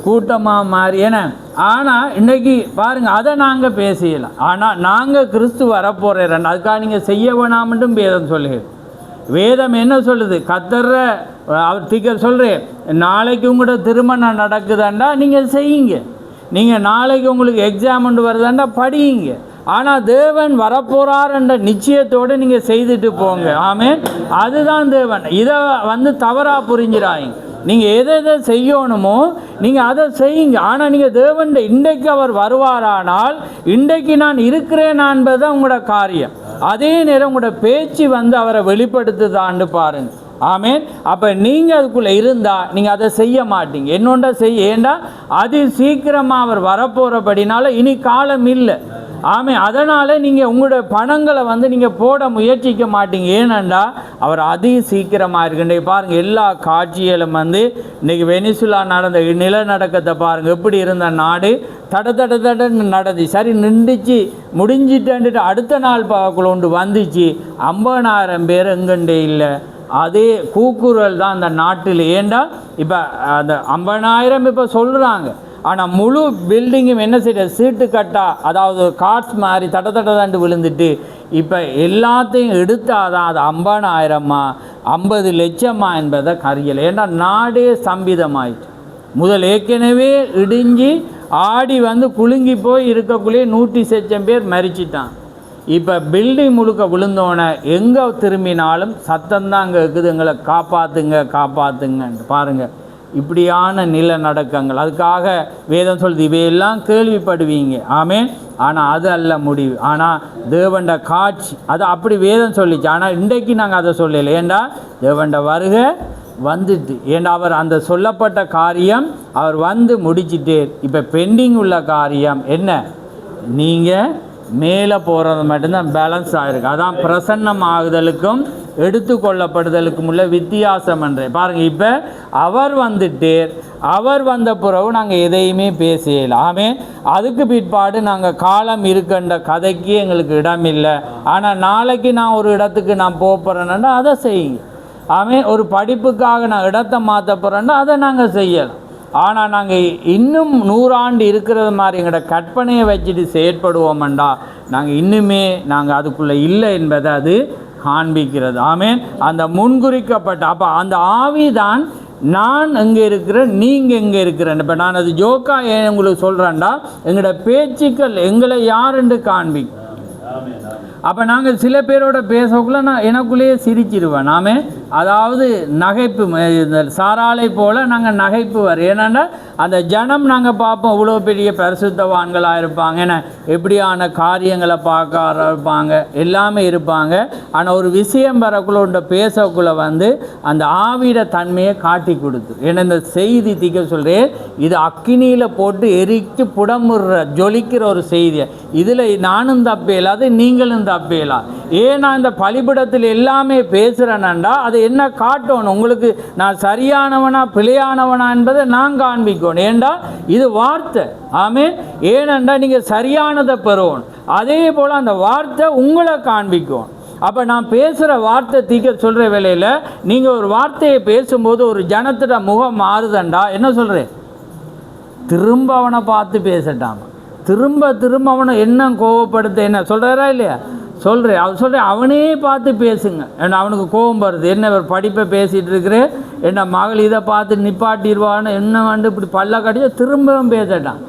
கூட்டமாக மாறி ஏன்னா. ஆனால் இன்றைக்கி பாருங்கள் அதை நாங்கள் பேசிடலாம். ஆனால் நாங்கள் கிறிஸ்து வரப்போகிறேன் அதுக்காக நீங்கள் செய்ய வேணாமட்டும் வேதம் சொல்லுங்கள். வேதம் என்ன சொல்லுது? கத்தர்ற அவர் தீக்கர் சொல்கிறேன், நாளைக்கு உங்களோட திருமணம் நடக்குதாண்டா நீங்கள் செய்யுங்க. நீங்கள் நாளைக்கு உங்களுக்கு எக்ஸாம் ஒன்று வருதாண்டா படியுங்க. ஆனால் தேவன் வரப்போகிறார் என்ற நிச்சயத்தோடு நீங்கள் செய்துட்டு போங்க. ஆமென். அதுதான் தேவன். இதை வந்து தவறாக புரிஞ்சிடாங்க. நீங்கள் எதை செய்யணுமோ நீங்கள் அதை செய்யுங்க. ஆனால் நீங்கள் தேவன் இன்றைக்கு அவர் வருவாரானால் இன்றைக்கு நான் இருக்கிறேன் என்பது தான் உங்களோட காரியம். அதே நேரம் உங்களோட பேச்சு வந்து அவரை வெளிப்படுத்துதான்னு பாருங்கள். ஆமேன். அப்போ நீங்கள் அதுக்குள்ளே இருந்தால் நீங்கள் அதை செய்ய மாட்டீங்க. என்னொண்டா செய்ய ஏண்டா அது சீக்கிரமாக அவர் வரப்போகிறபடினால இனி காலம் இல்லை. ஆமாம். அதனால் நீங்கள் உங்களோட பணங்களை வந்து நீங்கள் போட முயற்சிக்க மாட்டீங்க. ஏனெண்டா அவர் அதி சீக்கிரமாக இருக்குண்டே பாருங்கள். எல்லா காட்சிகளும் வந்து இன்றைக்கி வெனிசுலா நடந்த நிலநடுக்கத்தை பாருங்கள். எப்படி இருந்த நாடு தடன்னு நடந்து சரி நின்றுச்சு முடிஞ்சிட்டு அடுத்த நாள் பார்க்கல ஒன்று வந்துச்சு. 50,000 பேர் எங்கண்டே இல்லை. அதே கூக்குரல் தான் அந்த நாட்டில். ஏண்டா இப்போ அந்த 50,000 இப்போ சொல்கிறாங்க. ஆனால் முழு பில்டிங்கும் என்ன செய்ய சீட்டு கட்டா அதாவது கார்ட்ஸ் மாதிரி தட்டதாண்டு விழுந்துட்டு இப்போ எல்லாத்தையும் எடுத்தாதான் அது 50,000மா 50 லட்சமா என்பதை கரியலை. ஏன்னா நாடே ஸ்தம்பிதமாயிட்டு. முதல் ஏற்கனவே இடிஞ்சு ஆடி வந்து குலுங்கி போய் இருக்கக்குள்ளேயே 100 லட்சம் பேர் மரிச்சிட்டான். இப்போ பில்டிங் முழுக்க விழுந்தோன்னே எங்கே திரும்பினாலும் சத்தம்தான் அங்கே இருக்குது, எங்களை காப்பாற்றுங்கன்னு பாருங்கள். இப்படியான நிலநடுக்கங்கள் அதுக்காக வேதம் சொல்லுது இவையெல்லாம் கேள்விப்படுவீங்க. ஆமேன். ஆனால் அது அல்ல முடிவு. ஆனால் தேவண்ட காட்சி அது அப்படி வேதம் சொல்லிச்சு. ஆனால் இன்றைக்கு நாங்கள் அதை சொல்லலை. ஏண்டா தேவண்ட வருகை வந்துட்டு. ஏண்டா அவர் அந்த சொல்லப்பட்ட காரியம் அவர் வந்து முடிச்சுட்டே. இப்போ பெண்டிங் உள்ள காரியம் என்ன? நீங்கள் மேலே போகிறது மட்டும்தான் பேலன்ஸ் ஆகிருக்கு. அதான் பிரசன்னம் ஆகுதலுக்கும் எடுத்துக்கொள்ளப்படுதலுக்கும் உள்ள வித்தியாசம் என்றே பாருங்கள். இப்போ அவர் வந்துட்டு அவர் வந்த பிறகு நாங்கள் எதையுமே பேசலாமே. அதுக்கு பிற்பாடு நாங்கள் காலம் இருக்கின்ற கதைக்கு எங்களுக்கு இடம் இல்லை. ஆனால் நாளைக்கு நான் ஒரு இடத்துக்கு நான் போகிறேன்னா அதை செய்யுங்க. ஆமே. ஒரு படிப்புக்காக நான் இடத்தை மாற்ற போகிறேன்னா அதை நாங்கள் செய்யலாம். ஆனால் நாங்கள் இன்னும் 100 ஆண்டு இருக்கிறது மாதிரி எங்களோட கற்பனையை வச்சுட்டு செயற்படுவோம்டா நாங்கள் இன்னுமே நாங்கள் அதுக்குள்ளே இல்லை என்பதை அது காண்பிக்கிறது. ஆமேன். அந்த முன்குறிக்கப்பட்ட அப்போ அந்த ஆவி தான் நான் எங்கே இருக்கிறேன் நீங்கள் எங்கே இருக்கிறேன். இப்போ நான் அது ஜோக்கா ஏன் உங்களுக்கு சொல்கிறேன்டா எங்களோட பேச்சுக்கள் எங்களை யாருன்னு காண்பிக்கும். அப்போ நாங்கள் சில பேரோட பேசக்குள்ள நான் எனக்குள்ளேயே சிரிச்சிருவேன். நாமே அதாவது நகைப்பு இந்த சாராலை போல் நாங்கள் நகைப்பு வரும். ஏன்னா அந்த ஜனம் நாங்கள் பார்ப்போம் இவ்வளோ பெரிய பரிசுத்தவான்களாக இருப்பாங்க, ஏன்னா எப்படியான காரியங்களை பார்க்க இருப்பாங்க, எல்லாமே இருப்பாங்க. ஆனால் ஒரு விஷயம் வரக்குள்ள பேசக்குள்ளே வந்து அந்த ஆவிட தன்மையை காட்டி கொடுத்து. ஏன்னா இந்த செய்தி திக்க சொல்கிறேன் இது அக்கினியில் போட்டு எரித்து புடமுற ஜொலிக்கிற ஒரு செய்தியை. இதில் நானும் தப்பேலாது நீங்களும் தப்பேலா. ஏன்னா இந்த பலிபிடத்தில் எல்லாமே பேசுகிறேன்னாண்டா அது என்ன காட்டணும் உங்களுக்கு, நான் சரியானவனா பிழையானவனா என்பதை நான் காண்பிக்கணும். ஏண்டா இது வார்த்தை. ஆமென். ஏனெண்டா நீங்கள் சரியானதை பெறுவோம், அதே போல் அந்த வார்த்தை உங்களை காண்பிக்கும். அப்போ நான் பேசுகிற வார்த்தை தீக்க சொல்கிற வேளையில் நீங்கள் ஒரு வார்த்தையை பேசும்போது ஒரு ஜனத்திட முகம் மாறுதண்டா என்ன சொல்கிறேன், திரும்ப அவனை பார்த்து பேசட்டாமா, திரும்ப அவனை என்ன கோவப்படுத்த என்ன சொல்கிறாரா இல்லையா சொல்கிறேன். அவர் சொல்கிறேன் அவனே பார்த்து பேசுங்க. ஏன்னா அவனுக்கு கோபம் வருது, என்ன ஒரு படிப்பை பேசிகிட்டு இருக்கிறேன், என்ன மகள் இதை பார்த்து நிப்பாட்டிடுவான்னு என்ன வந்து இப்படி பல்ல கடிச்சா திரும்பவும் பேசட்டான்.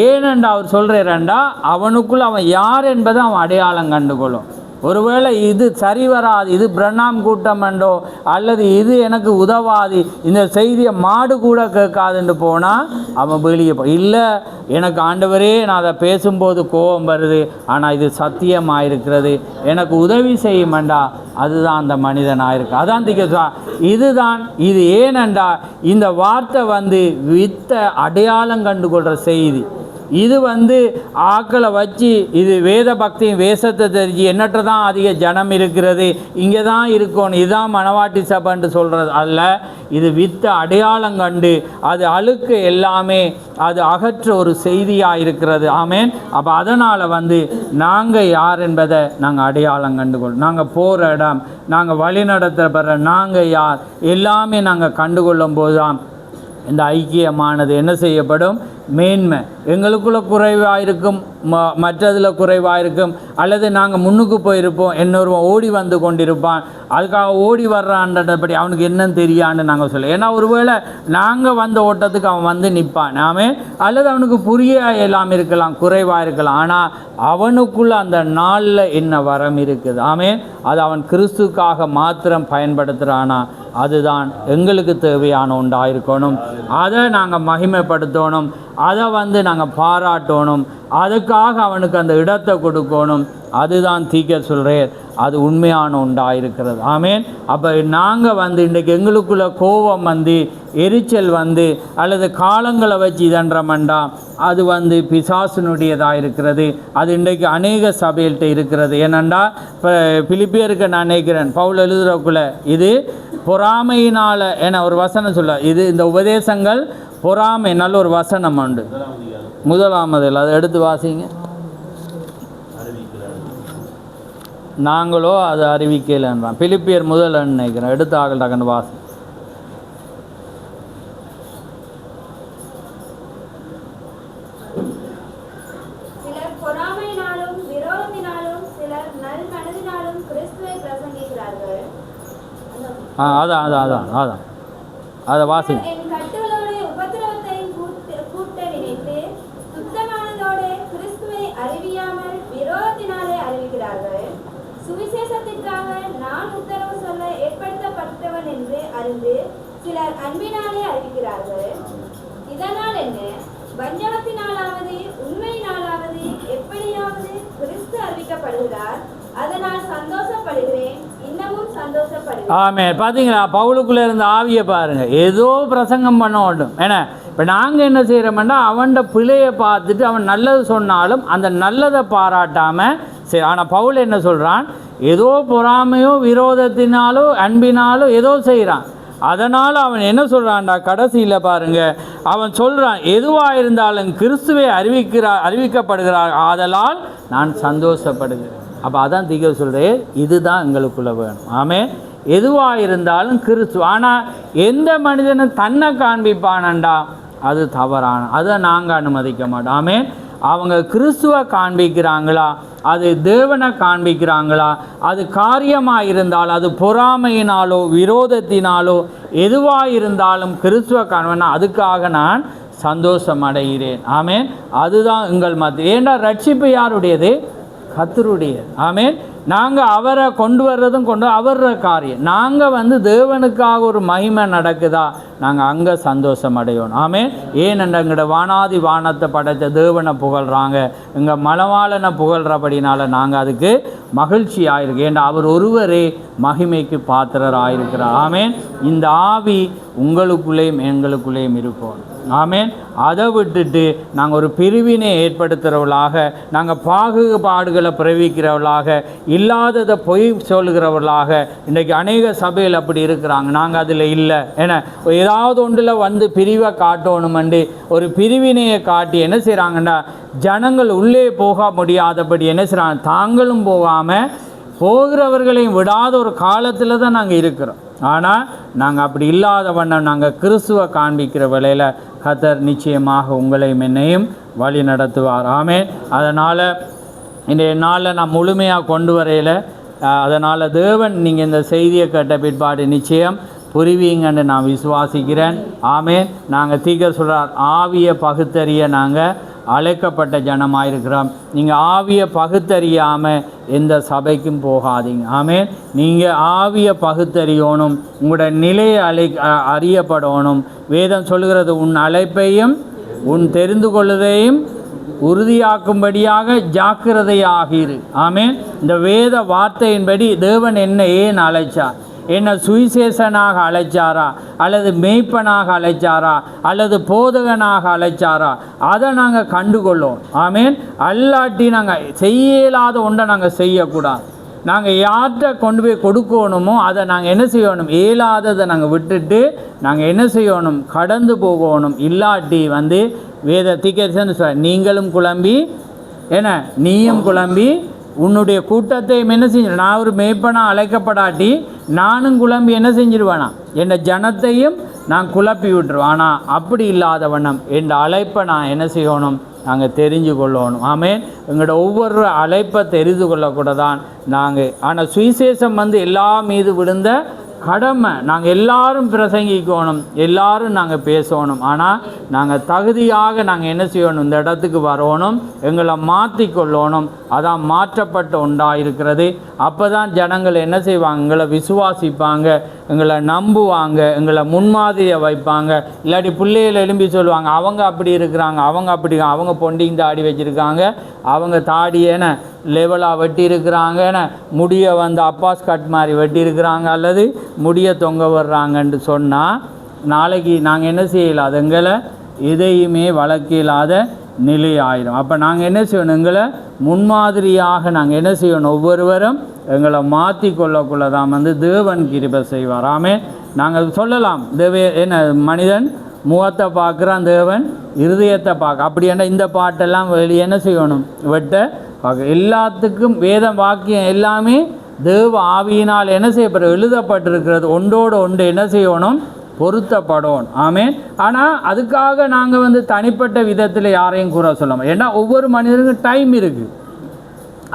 ஏனெண்டா அவர் சொல்கிறேன்டா அவனுக்குள்ள அவன் யார் என்பதை அவன் அடையாளம் கண்டுகொள்ளும். ஒருவேளை இது சரி வராது, இது பிரண்ணாம் கூட்டமண்டோ அல்லது இது எனக்கு உதவாது, இந்த செய்தியை மாடு கூட கேட்காதுன்னு போனால் அவன் வெளியே இல்லை எனக்கு ஆண்டவரே நான் அதை பேசும்போது கோபம் வருது, ஆனால் இது சத்தியமாக இருக்கிறது எனக்கு உதவி செய்யுமண்டா, அதுதான் அந்த மனிதனாக இருக்கு. அதான் திக்க இதுதான் இது. ஏனண்டா இந்த வார்த்தை வந்து வித்த அடையாளம் கண்டுகொள்கிற செய்தி. இது ஆக்களை வச்சு இது வேத பக்தியும் வேஷத்தை தெரிஞ்சு எண்ணற்ற தான் அதிக ஜனம் இருக்கிறது, இங்கே தான் இருக்கணும், இதுதான் மணவாட்டி சபைன்னு சொல்கிறது அல்ல. இது வித்த அடையாளம் கண்டு அது அழுக்கு எல்லாமே அது அகற்ற ஒரு செய்தியாக இருக்கிறது. ஆமேன். அப்போ அதனால் நாங்கள் யார் என்பதை நாங்கள் அடையாளம் கண்டுகொள், நாங்கள் போகிற இடம், நாங்கள் வழி நடத்துகிற நாங்கள் யார் எல்லாமே நாங்கள் கண்டுகொள்ளும் போது தான் இந்த ஐக்கியமானது என்ன செய்யப்படும், மேன்மை. எங்களுக்குள்ள குறைவாக இருக்கும், மற்றதில் குறைவாக இருக்கும், அல்லது நாங்கள் முன்னுக்கு போயிருப்போம், இன்னொருவன் ஓடி வந்து கொண்டிருப்பான், அதுக்காக ஓடி வர்றான்றபடி அவனுக்கு என்னன்னு தெரியான்னு நாங்கள் சொல்ல. ஏன்னா ஒருவேளை நாங்கள் வந்த ஓட்டத்துக்கு அவன் நிற்பான் ஆமே, அல்லது அவனுக்கு புரிய எல்லாம் இருக்கலாம், குறைவாக இருக்கலாம். ஆனால் அவனுக்குள்ள அந்த நாளில் என்ன வரம் இருக்குது ஆமே, அது அவன் கிறிஸ்துக்காக மாத்திரம் பயன்படுத்துகிறானா, அதுதான் எங்களுக்கு தேவையான ஒன்றாக இருக்கணும். அதை நாங்கள் மகிமைப்படுத்தணும், அதை நாங்கள் பாராட்டணும், அதுக்காக அவனுக்கு அந்த இடத்தை கொடுக்கணும். அதுதான் தீக்கர் சொல்கிறேன், அது உண்மையான ஒன்றாக இருக்கிறது. ஆமேன். அப்போ நாங்கள் இன்றைக்கு எங்களுக்குள்ள கோபம் எரிச்சல் அல்லது காலங்களை வச்சு இதன்றமண்டா அது பிசாசுனுடையதாக இருக்கிறது. அது இன்றைக்கு அநேக சபைகள்கிட்ட இருக்கிறது. ஏனெண்டா இப்போ பிலிப்பியருக்கு நான் நினைக்கிறேன் பவுல் எழுதுறக்குள்ள இது பொறாமையினால் என ஒரு வசனம் சொல்ல, இது இந்த உபதேசங்கள் பொறாமை, நல்ல ஒரு வசனம் உண்டு. முதலாமதில் அதை எடுத்து வாசிங்க. நாங்களோ அதை அறிவிக்கலைன்றான். பிலிப்பியர் முதல் நினைக்கிறேன், எடுத்து ஆகட்டாக்கன்னு வாசி. சிலர் பொறாமையினாலும் விரோதத்தினாலும் சிலர் நல் மனதினாலும் கிறிஸ்துவை பிரசங்கிக்கிறார்கள். அதான் அதை வாசி. என் கட்டுகளோட உபத்திரவத்தையும் கூட்ட நினைத்து சுத்தமானதோட கிறிஸ்துவை அறிவியாமல் விரோதத்தினாலே அறிவிக்கிறார்கள். சுவிசேஷத்திற்காக நான் உத்தரவு சொல்ல ஏற்படுத்தப்பட்டவன் என்று அறிந்து சிலர் அன்பினாலே அறிவிக்கிறார்கள். இதனால் என்ன? வஞ்சகத்தினாலாவது உண்மையினாலாவது எப்படியாவது கிறிஸ்து அறிவிக்கப்படுகிறார். அதனால் சந்தோஷப்படுகிறேன், இன்னமும் சந்தோஷப்படுகிறேன். ஆமே. பார்த்தீங்களா, பவுலுக்குள்ளே இருந்த ஆவியை பாருங்கள். ஏதோ பிரசங்கம் பண்ண வேண்டும். ஏன்னா இப்போ நாங்கள் என்ன செய்கிறோம்னா அவன்கிட்ட பிழையை பார்த்துட்டு அவன் நல்லது சொன்னாலும் அந்த நல்லதை பாராட்டாமல் சரி. ஆனால் பவுல் என்ன சொல்கிறான், ஏதோ பொறாமையோ விரோதத்தினாலோ அன்பினாலோ ஏதோ செய்கிறான். அதனால் அவன் என்ன சொல்கிறான்டா, கடைசியில் பாருங்கள் அவன் சொல்கிறான், எதுவாக இருந்தாலும் கிறிஸ்துவை அறிவிக்கப்படுகிறார், ஆதலால் நான் சந்தோஷப்படுகிறேன். அப்போ அதான் திக சொல்கிறேன், இதுதான் எங்களுக்குள்ளே வேணும். ஆமே. எதுவாக இருந்தாலும் கிறிஸ்து. ஆனால் எந்த மனிதனும் தன்னை காண்பிப்பானண்டா அது தவறான, அதை நாங்கள் அனுமதிக்க மாட்டோம். ஆமே. அவங்க கிறிஸ்துவை காண்பிக்கிறாங்களா, அது தேவனை காண்பிக்கிறாங்களா, அது காரியமாக இருந்தாலும் அது பொறாமையினாலோ விரோதத்தினாலோ எதுவாக இருந்தாலும் கிறிஸ்துவை காண்பனா அதுக்காக நான் சந்தோஷம் அடைகிறேன். ஆமேன். அதுதான் எங்கள் மத்திய. ஏன்னா ரட்சிப்பு யாருடையது? கர்த்தருடையது. ஆமேன். நாங்கள் அவரை கொண்டு வர்றதும் அவர காரியம். நாங்கள் தேவனுக்காக ஒரு மகிமை நடக்குதா, நாங்கள் அங்கே சந்தோஷம் அடையணும். ஆமேன். ஏனென்ற எங்களோட வானாதி வானத்தை படைத்த தேவனை புகழ்கிறாங்க, எங்கள் மலவாளனை புகழ்கிறபடினால நாங்கள் அதுக்கு மகிழ்ச்சி ஆகிருக்கு. ஏன்னா அவர் ஒருவரே மகிமைக்கு பாத்திரர் ஆகிருக்கிறார். ஆமேன். இந்த ஆவி உங்களுக்குள்ளேயும் எங்களுக்குள்ளேயும் இருக்கும். ஆமேன். அதை விட்டுட்டு நாங்கள் ஒரு பிரிவினை ஏற்படுத்துகிறவர்களாக, நாங்கள் பாகுபாடுகளை பிறவிக்கிறவர்களாக, இல்லாததை பொய் சொல்கிறவர்களாக இன்றைக்கி அநேக சபையில் அப்படி இருக்கிறாங்க. நாங்கள் அதில் இல்லை. ஏன்னா ஏதாவது ஒன்றில் பிரிவை காட்டணுமெண்டு ஒரு பிரிவினையை காட்டி என்ன செய்கிறாங்கன்னா ஜனங்கள் உள்ளே போக முடியாதபடி என்ன செய்கிறாங்க, தாங்களும் போகாமல் போகிறவர்களையும் விடாத ஒரு காலத்தில் தான் நாங்கள் இருக்கிறோம். ஆனால் நாங்கள் அப்படி இல்லாத வண்ணம் நாங்கள் கிறிஸ்துவை காண்பிக்கிற வேளையில் கர்த்தர் நிச்சயமாக உங்களையும் என்னையும் வழி நடத்துவார். ஆமென். அதனால் இன்றைய நாளில் நான் முழுமையாக கொண்டு வரையில், அதனால் தேவன் நீங்கள் இந்த செய்தியை கேட்ட பிற்பாடு நிச்சயம் புரிவீங்கன்னு நான் விசுவாசிக்கிறேன். ஆமென். நாங்கள் தீர்க்க சொல்கிறார், ஆவியை பகுத்தறிய நாங்கள் அழைக்கப்பட்ட ஜனமாக இருக்கிறோம். நீங்கள் ஆவியை பகுத்தறியாமல் எந்த சபைக்கும் போகாதீங்க. ஆமென். நீங்கள் ஆவியை பகுத்தறியணும், உங்களோட நிலையை அறியப்படணும். வேதம் சொல்கிறது, உன் அழைப்பையும் உன் தெரிந்து கொள்வதையும் உறுதியாக்கும்படியாக ஜாக்கிரதையாகிரு. ஆமென். இந்த வேத வார்த்தையின்படி தேவன் என்ன ஏன் அழைச்சார், என்னை சுவிசேஷனாக அழைச்சாரா, அல்லது மேய்ப்பனாக அழைச்சாரா, அல்லது போதகனாக அழைச்சாரா, அதை நாங்கள் கண்டுகொள்ளோம். ஆமேன். அல்லாட்டி நாங்கள் செய்யலாத ஒன்றை நாங்கள் செய்யக்கூடாது. நாங்கள் யார்கிட்ட கொண்டு போய் கொடுக்கணுமோ அதை நாங்கள் என்ன செய்யணும், இயலாததை நாங்கள் விட்டுட்டு நாங்கள் என்ன செய்யணும், கடந்து போகணும். இல்லாட்டி வேத தீர்க்கதரிசனம் சொல்ல, நீங்களும் குழம்பி நீயும் குழம்பி உன்னுடைய கூட்டத்தை என்ன செஞ்சு, நான் ஒரு மேய்ப்பனாக அழைக்கப்படாட்டி நானும் குழம்பி என்ன செஞ்சிருவேனா, என் ஜனத்தையும் நான் குழப்பி விட்டுருவேன். ஆனால் அப்படி இல்லாத வண்ணம் என் அழைப்பை நான் என்ன செய்யணும், நாங்கள் தெரிஞ்சு கொள்ளணும். ஆமேன். எங்களோட ஒவ்வொரு அழைப்பை தெரிந்து கொள்ளக்கூடதான் நாங்கள். ஆனால் சுவிசேஷம் எல்லா மீது விழுந்த கடமை. நாங்கள் எல்லாரும் பிரசங்கிக்கணும், எல்லாரும் நாங்கள் பேசணும். ஆனால் நாங்கள் தகுதியாக நாங்கள் என்ன செய்யணும், இந்த இடத்துக்கு வரணும், எங்களை மாற்றிக்கொள்ளணும். அதான் மாற்றப்பட்ட ஒன்றாக இருக்கிறது. அப்போ தான் ஜனங்கள் என்ன செய்வாங்க, எங்களை விசுவாசிப்பாங்க, எங்களை நம்புவாங்க, எங்களை முன்மாதிரியை வைப்பாங்க. இல்லாட்டி பிள்ளைகளை எழும்பி சொல்லுவாங்க, அவங்க அப்படி இருக்கிறாங்க, அவங்க அப்படி, அவங்க பொண்டிங் தாடி வச்சுருக்காங்க, அவங்க தாடியேன லெவலாக வெட்டி இருக்கிறாங்கன்னு, முடியை அப்பாஸ் கட் மாதிரி வெட்டி இருக்கிறாங்க, அல்லது முடியை தொங்க வர்றாங்கன்னு சொன்னால் நாளைக்கு நாங்கள் என்ன செய்யலாம், அது எங்களை எதையுமே வளர்க்க நிலை ஆயிடும். அப்போ நாங்கள் என்ன செய்யணும், எங்களை முன்மாதிரியாக நாங்கள் என்ன செய்யணும், ஒவ்வொருவரும் எங்களை மாற்றி கொள்ளக்குள்ளதான் தேவன் கிருபை செய்வார். ஆமே. நாங்கள் சொல்லலாம், மனிதன் முகத்தை பார்க்குறான், தேவன் இருதயத்தை பார்க்க. அப்படி என்ன இந்த பாட்டெல்லாம் வெளியே என்ன செய்யணும், வெட்ட பார்க்க. எல்லாத்துக்கும் வேதம் வாக்கியம் எல்லாமே தேவ ஆவியினால் என்ன செய்யப்படுறது, எழுதப்பட்டிருக்கிறது. ஒன்றோடு ஒன்று என்ன செய்யணும், பொருத்தப்படும். ஆமேன். ஆனால் அதுக்காக நாங்கள் தனிப்பட்ட விதத்தில் யாரையும் கூற சொல்லணும். ஏன்னா ஒவ்வொரு மனிதனுக்கும் டைம் இருக்குது,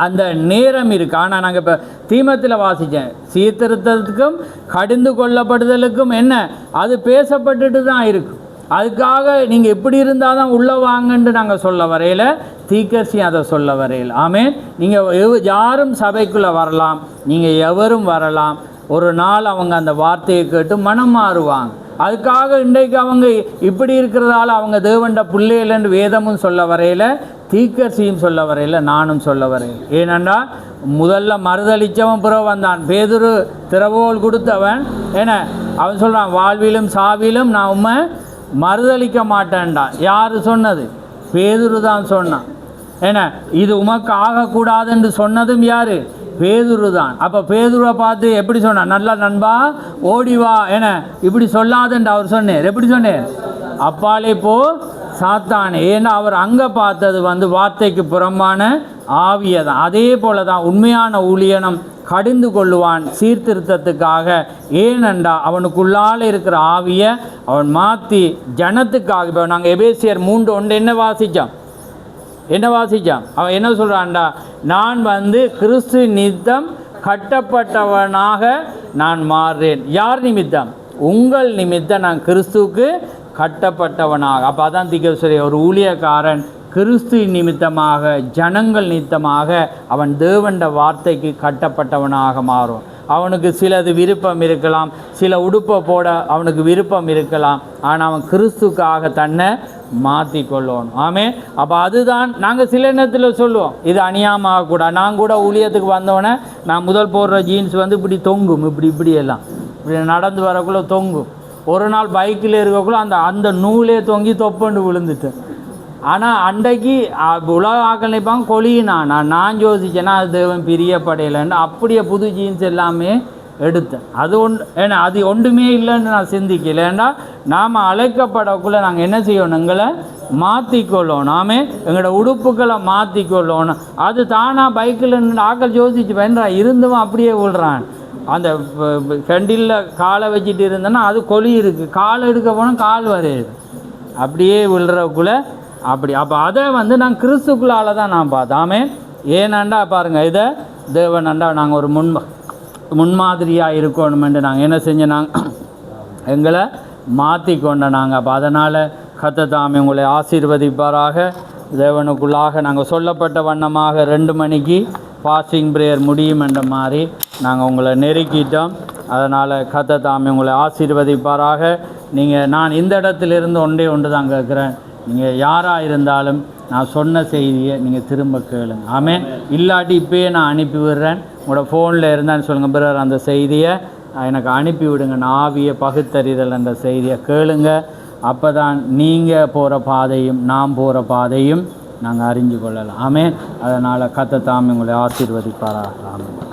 அந்த நேரம் இருக்குது. ஆனால் நாங்கள் இப்போ தீமத்தில் வாசித்தேன், சீர்திருத்தத்துக்கும் கடிந்து கொள்ளப்படுதலுக்கும் என்ன அது பேசப்பட்டுட்டு தான் இருக்குது. அதுக்காக நீங்கள் எப்படி இருந்தால் தான் உள்ளே வாங்கன்னு நாங்கள் சொல்ல வரையில், தீர்க்கதரிசி அதை சொல்ல வரையில். ஆமேன். நீங்கள் யாரும் சபைக்குள்ளே வரலாம், நீங்கள் எவரும் வரலாம். ஒரு நாள் அவங்க அந்த வார்த்தையை கேட்டு மனம் மாறுவாங்க. அதுக்காக இன்றைக்கு அவங்க இப்படி இருக்கிறதால அவங்க தேவண்ட பிள்ளைகளென்று வேதமும் சொல்ல வரையில், தீர்க்கதரிசியும் சொல்ல வரையில், நானும் சொல்ல வரையில். ஏனென்றால் முதல்ல மறுதளித்தவன் பிறகு வந்தான். பேதுரு திறவோல் கொடுத்தவன் அவன் சொல்கிறான், வாழ்விலும் சாவிலும் நான் உண்மை மறுதளிக்க மாட்டேன்டான். யார் சொன்னது? பேதுரு தான் சொன்னான். இது உமக்கு ஆகக்கூடாதுன்னு சொன்னதும் யார்? பேதுரு தான். அப்போ பேதுருவை பார்த்து எப்படி சொன்னான், நல்லா நண்பா ஓடிவா இப்படி சொல்லாதுன்னு அவர் சொன்னார். எப்படி சொன்னார்? அப்பாலே போ சாத்தானே. ஏன்னா அவர் அங்கே பார்த்தது வார்த்தைக்கு புறம்பான ஆவியை தான். அதே போல தான் உண்மையான ஊழியனும் கடிந்து கொள்ளுவான் சீர்திருத்தத்துக்காக. ஏனென்றா அவனுக்குள்ளால் இருக்கிற ஆவியை அவன் மாற்றி ஜனத்துக்காக. இப்போ நாங்கள் எபேசியர் 3:1 என்ன வாசித்தான் அவன் என்ன சொல்கிறான்டா, நான் கிறிஸ்து நிமித்தம் கட்டப்பட்டவனாக நான் மாறுறேன். யார் நிமித்தம்? உங்கள் நிமித்தம் நான் கிறிஸ்துவுக்கு கட்டப்பட்டவனாக. அப்போ அதான் தீர்க்கதரிசி, ஒரு ஊழியக்காரன் கிறிஸ்து நிமித்தமாக, ஜனங்கள் நிமித்தமாக அவன் தேவண்ட வார்த்தைக்கு கட்டப்பட்டவனாக மாறும். அவனுக்கு சிலது விருப்பம் இருக்கலாம், சில உடுப்பை போட அவனுக்கு விருப்பம் இருக்கலாம். ஆனால் அவன் கிறிஸ்துக்காக தன்னை மாற்றி கொள்ளணும். ஆமே. அப்போ அதுதான் நாங்கள் சில நேரத்தில் சொல்லுவோம், இது அநியாயமாகக்கூடாது. நான் கூட ஊழியத்துக்கு வந்தோடனே நான் முதல் போடுற ஜீன்ஸ் இப்படி தொங்கும், இப்படி எல்லாம் இப்படி நடந்து வரக்குள்ளே தொங்கும். ஒரு நாள் பைக்கில் இருக்கக்குள்ள அந்த நூலே தொங்கி தொப்பண்டு விழுந்துட்டு. ஆனால் அன்றைக்கு உலக ஆக்கள் நினைப்பாங்க கொலியினா. நான் யோசிச்சேன்னா அது தேவன் பிரியப்படையிலன்னு அப்படியே புது ஜீன்ஸ் எல்லாமே எடுத்தேன். அது அது ஒன்றுமே இல்லைன்னு நான் சிந்திக்கல. ஏன்னா நாம் அழைக்கப்படக்குள்ளே நாங்கள் என்ன செய்யணும், எங்களை மாற்றிக்கொள்ளணும். நாமே எங்களோட உடுப்புகளை மாற்றிக்கொள்ளணும். அது தானாக பைக்கில் ஆக்கள் யோசிச்சு வேண்டா இருந்தும் அப்படியே விழுறான். அந்த கண்டிலில் காலை வச்சுட்டு இருந்தேன்னா அது கொலி இருக்குது, கால் எடுக்க போனால் கால் வரையுது, அப்படியே விழுறக்குள்ளே அப்படி. அப்போ அதை நான் கிறிஸ்துக்குள்ளால் தான் நான் பார்த்தாமே. ஏனாண்டா பாருங்கள், இதை தேவனாண்டா நாங்கள் ஒரு முன்மாதிரியாக இருக்கணுமென்று நாங்கள் என்ன செஞ்சோம், நாங்கள் எங்களை மாற்றிக்கொண்ட நாங்கள். அப்போ அதனால் கர்த்தர் தாமே உங்களை ஆசீர்வதிப்பாராக. தேவனுக்குள்ளாக நாங்கள் சொல்லப்பட்ட வண்ணமாக 2 மணிக்கு ஃபாஸ்டிங் ப்ரேயர் முடியும் என்ற மாதிரி நாங்கள் உங்களை நெருக்கிட்டோம். அதனால் கர்த்தர் தாமே உங்களை ஆசீர்வதிப்பாராக. நான் இந்த இடத்திலிருந்து ஒன்று தான் கேட்குறேன், நீங்கள் யாராக இருந்தாலும் நான் சொன்ன செய்தியை நீங்கள் திரும்ப கேளுங்க. ஆமென். இல்லாட்டி இப்போயே நான் அனுப்பி விடுறேன். உங்களோட ஃபோனில் இருந்தான்னு சொல்லுங்கள், பிரதர் அந்த செய்தியை எனக்கு அனுப்பி விடுங்க. ஆவிய பகுத்தறிதல் என்ற செய்தியை கேளுங்க. அப்போ தான் நீங்கள் போகிற பாதையும் நாம் போகிற பாதையும் நாங்கள் அறிஞ்சு கொள்ளலாம். ஆமென். அதனால் கர்த்தர் தாமே உங்களை ஆசீர்வதிப்பாராக. ஆமென்.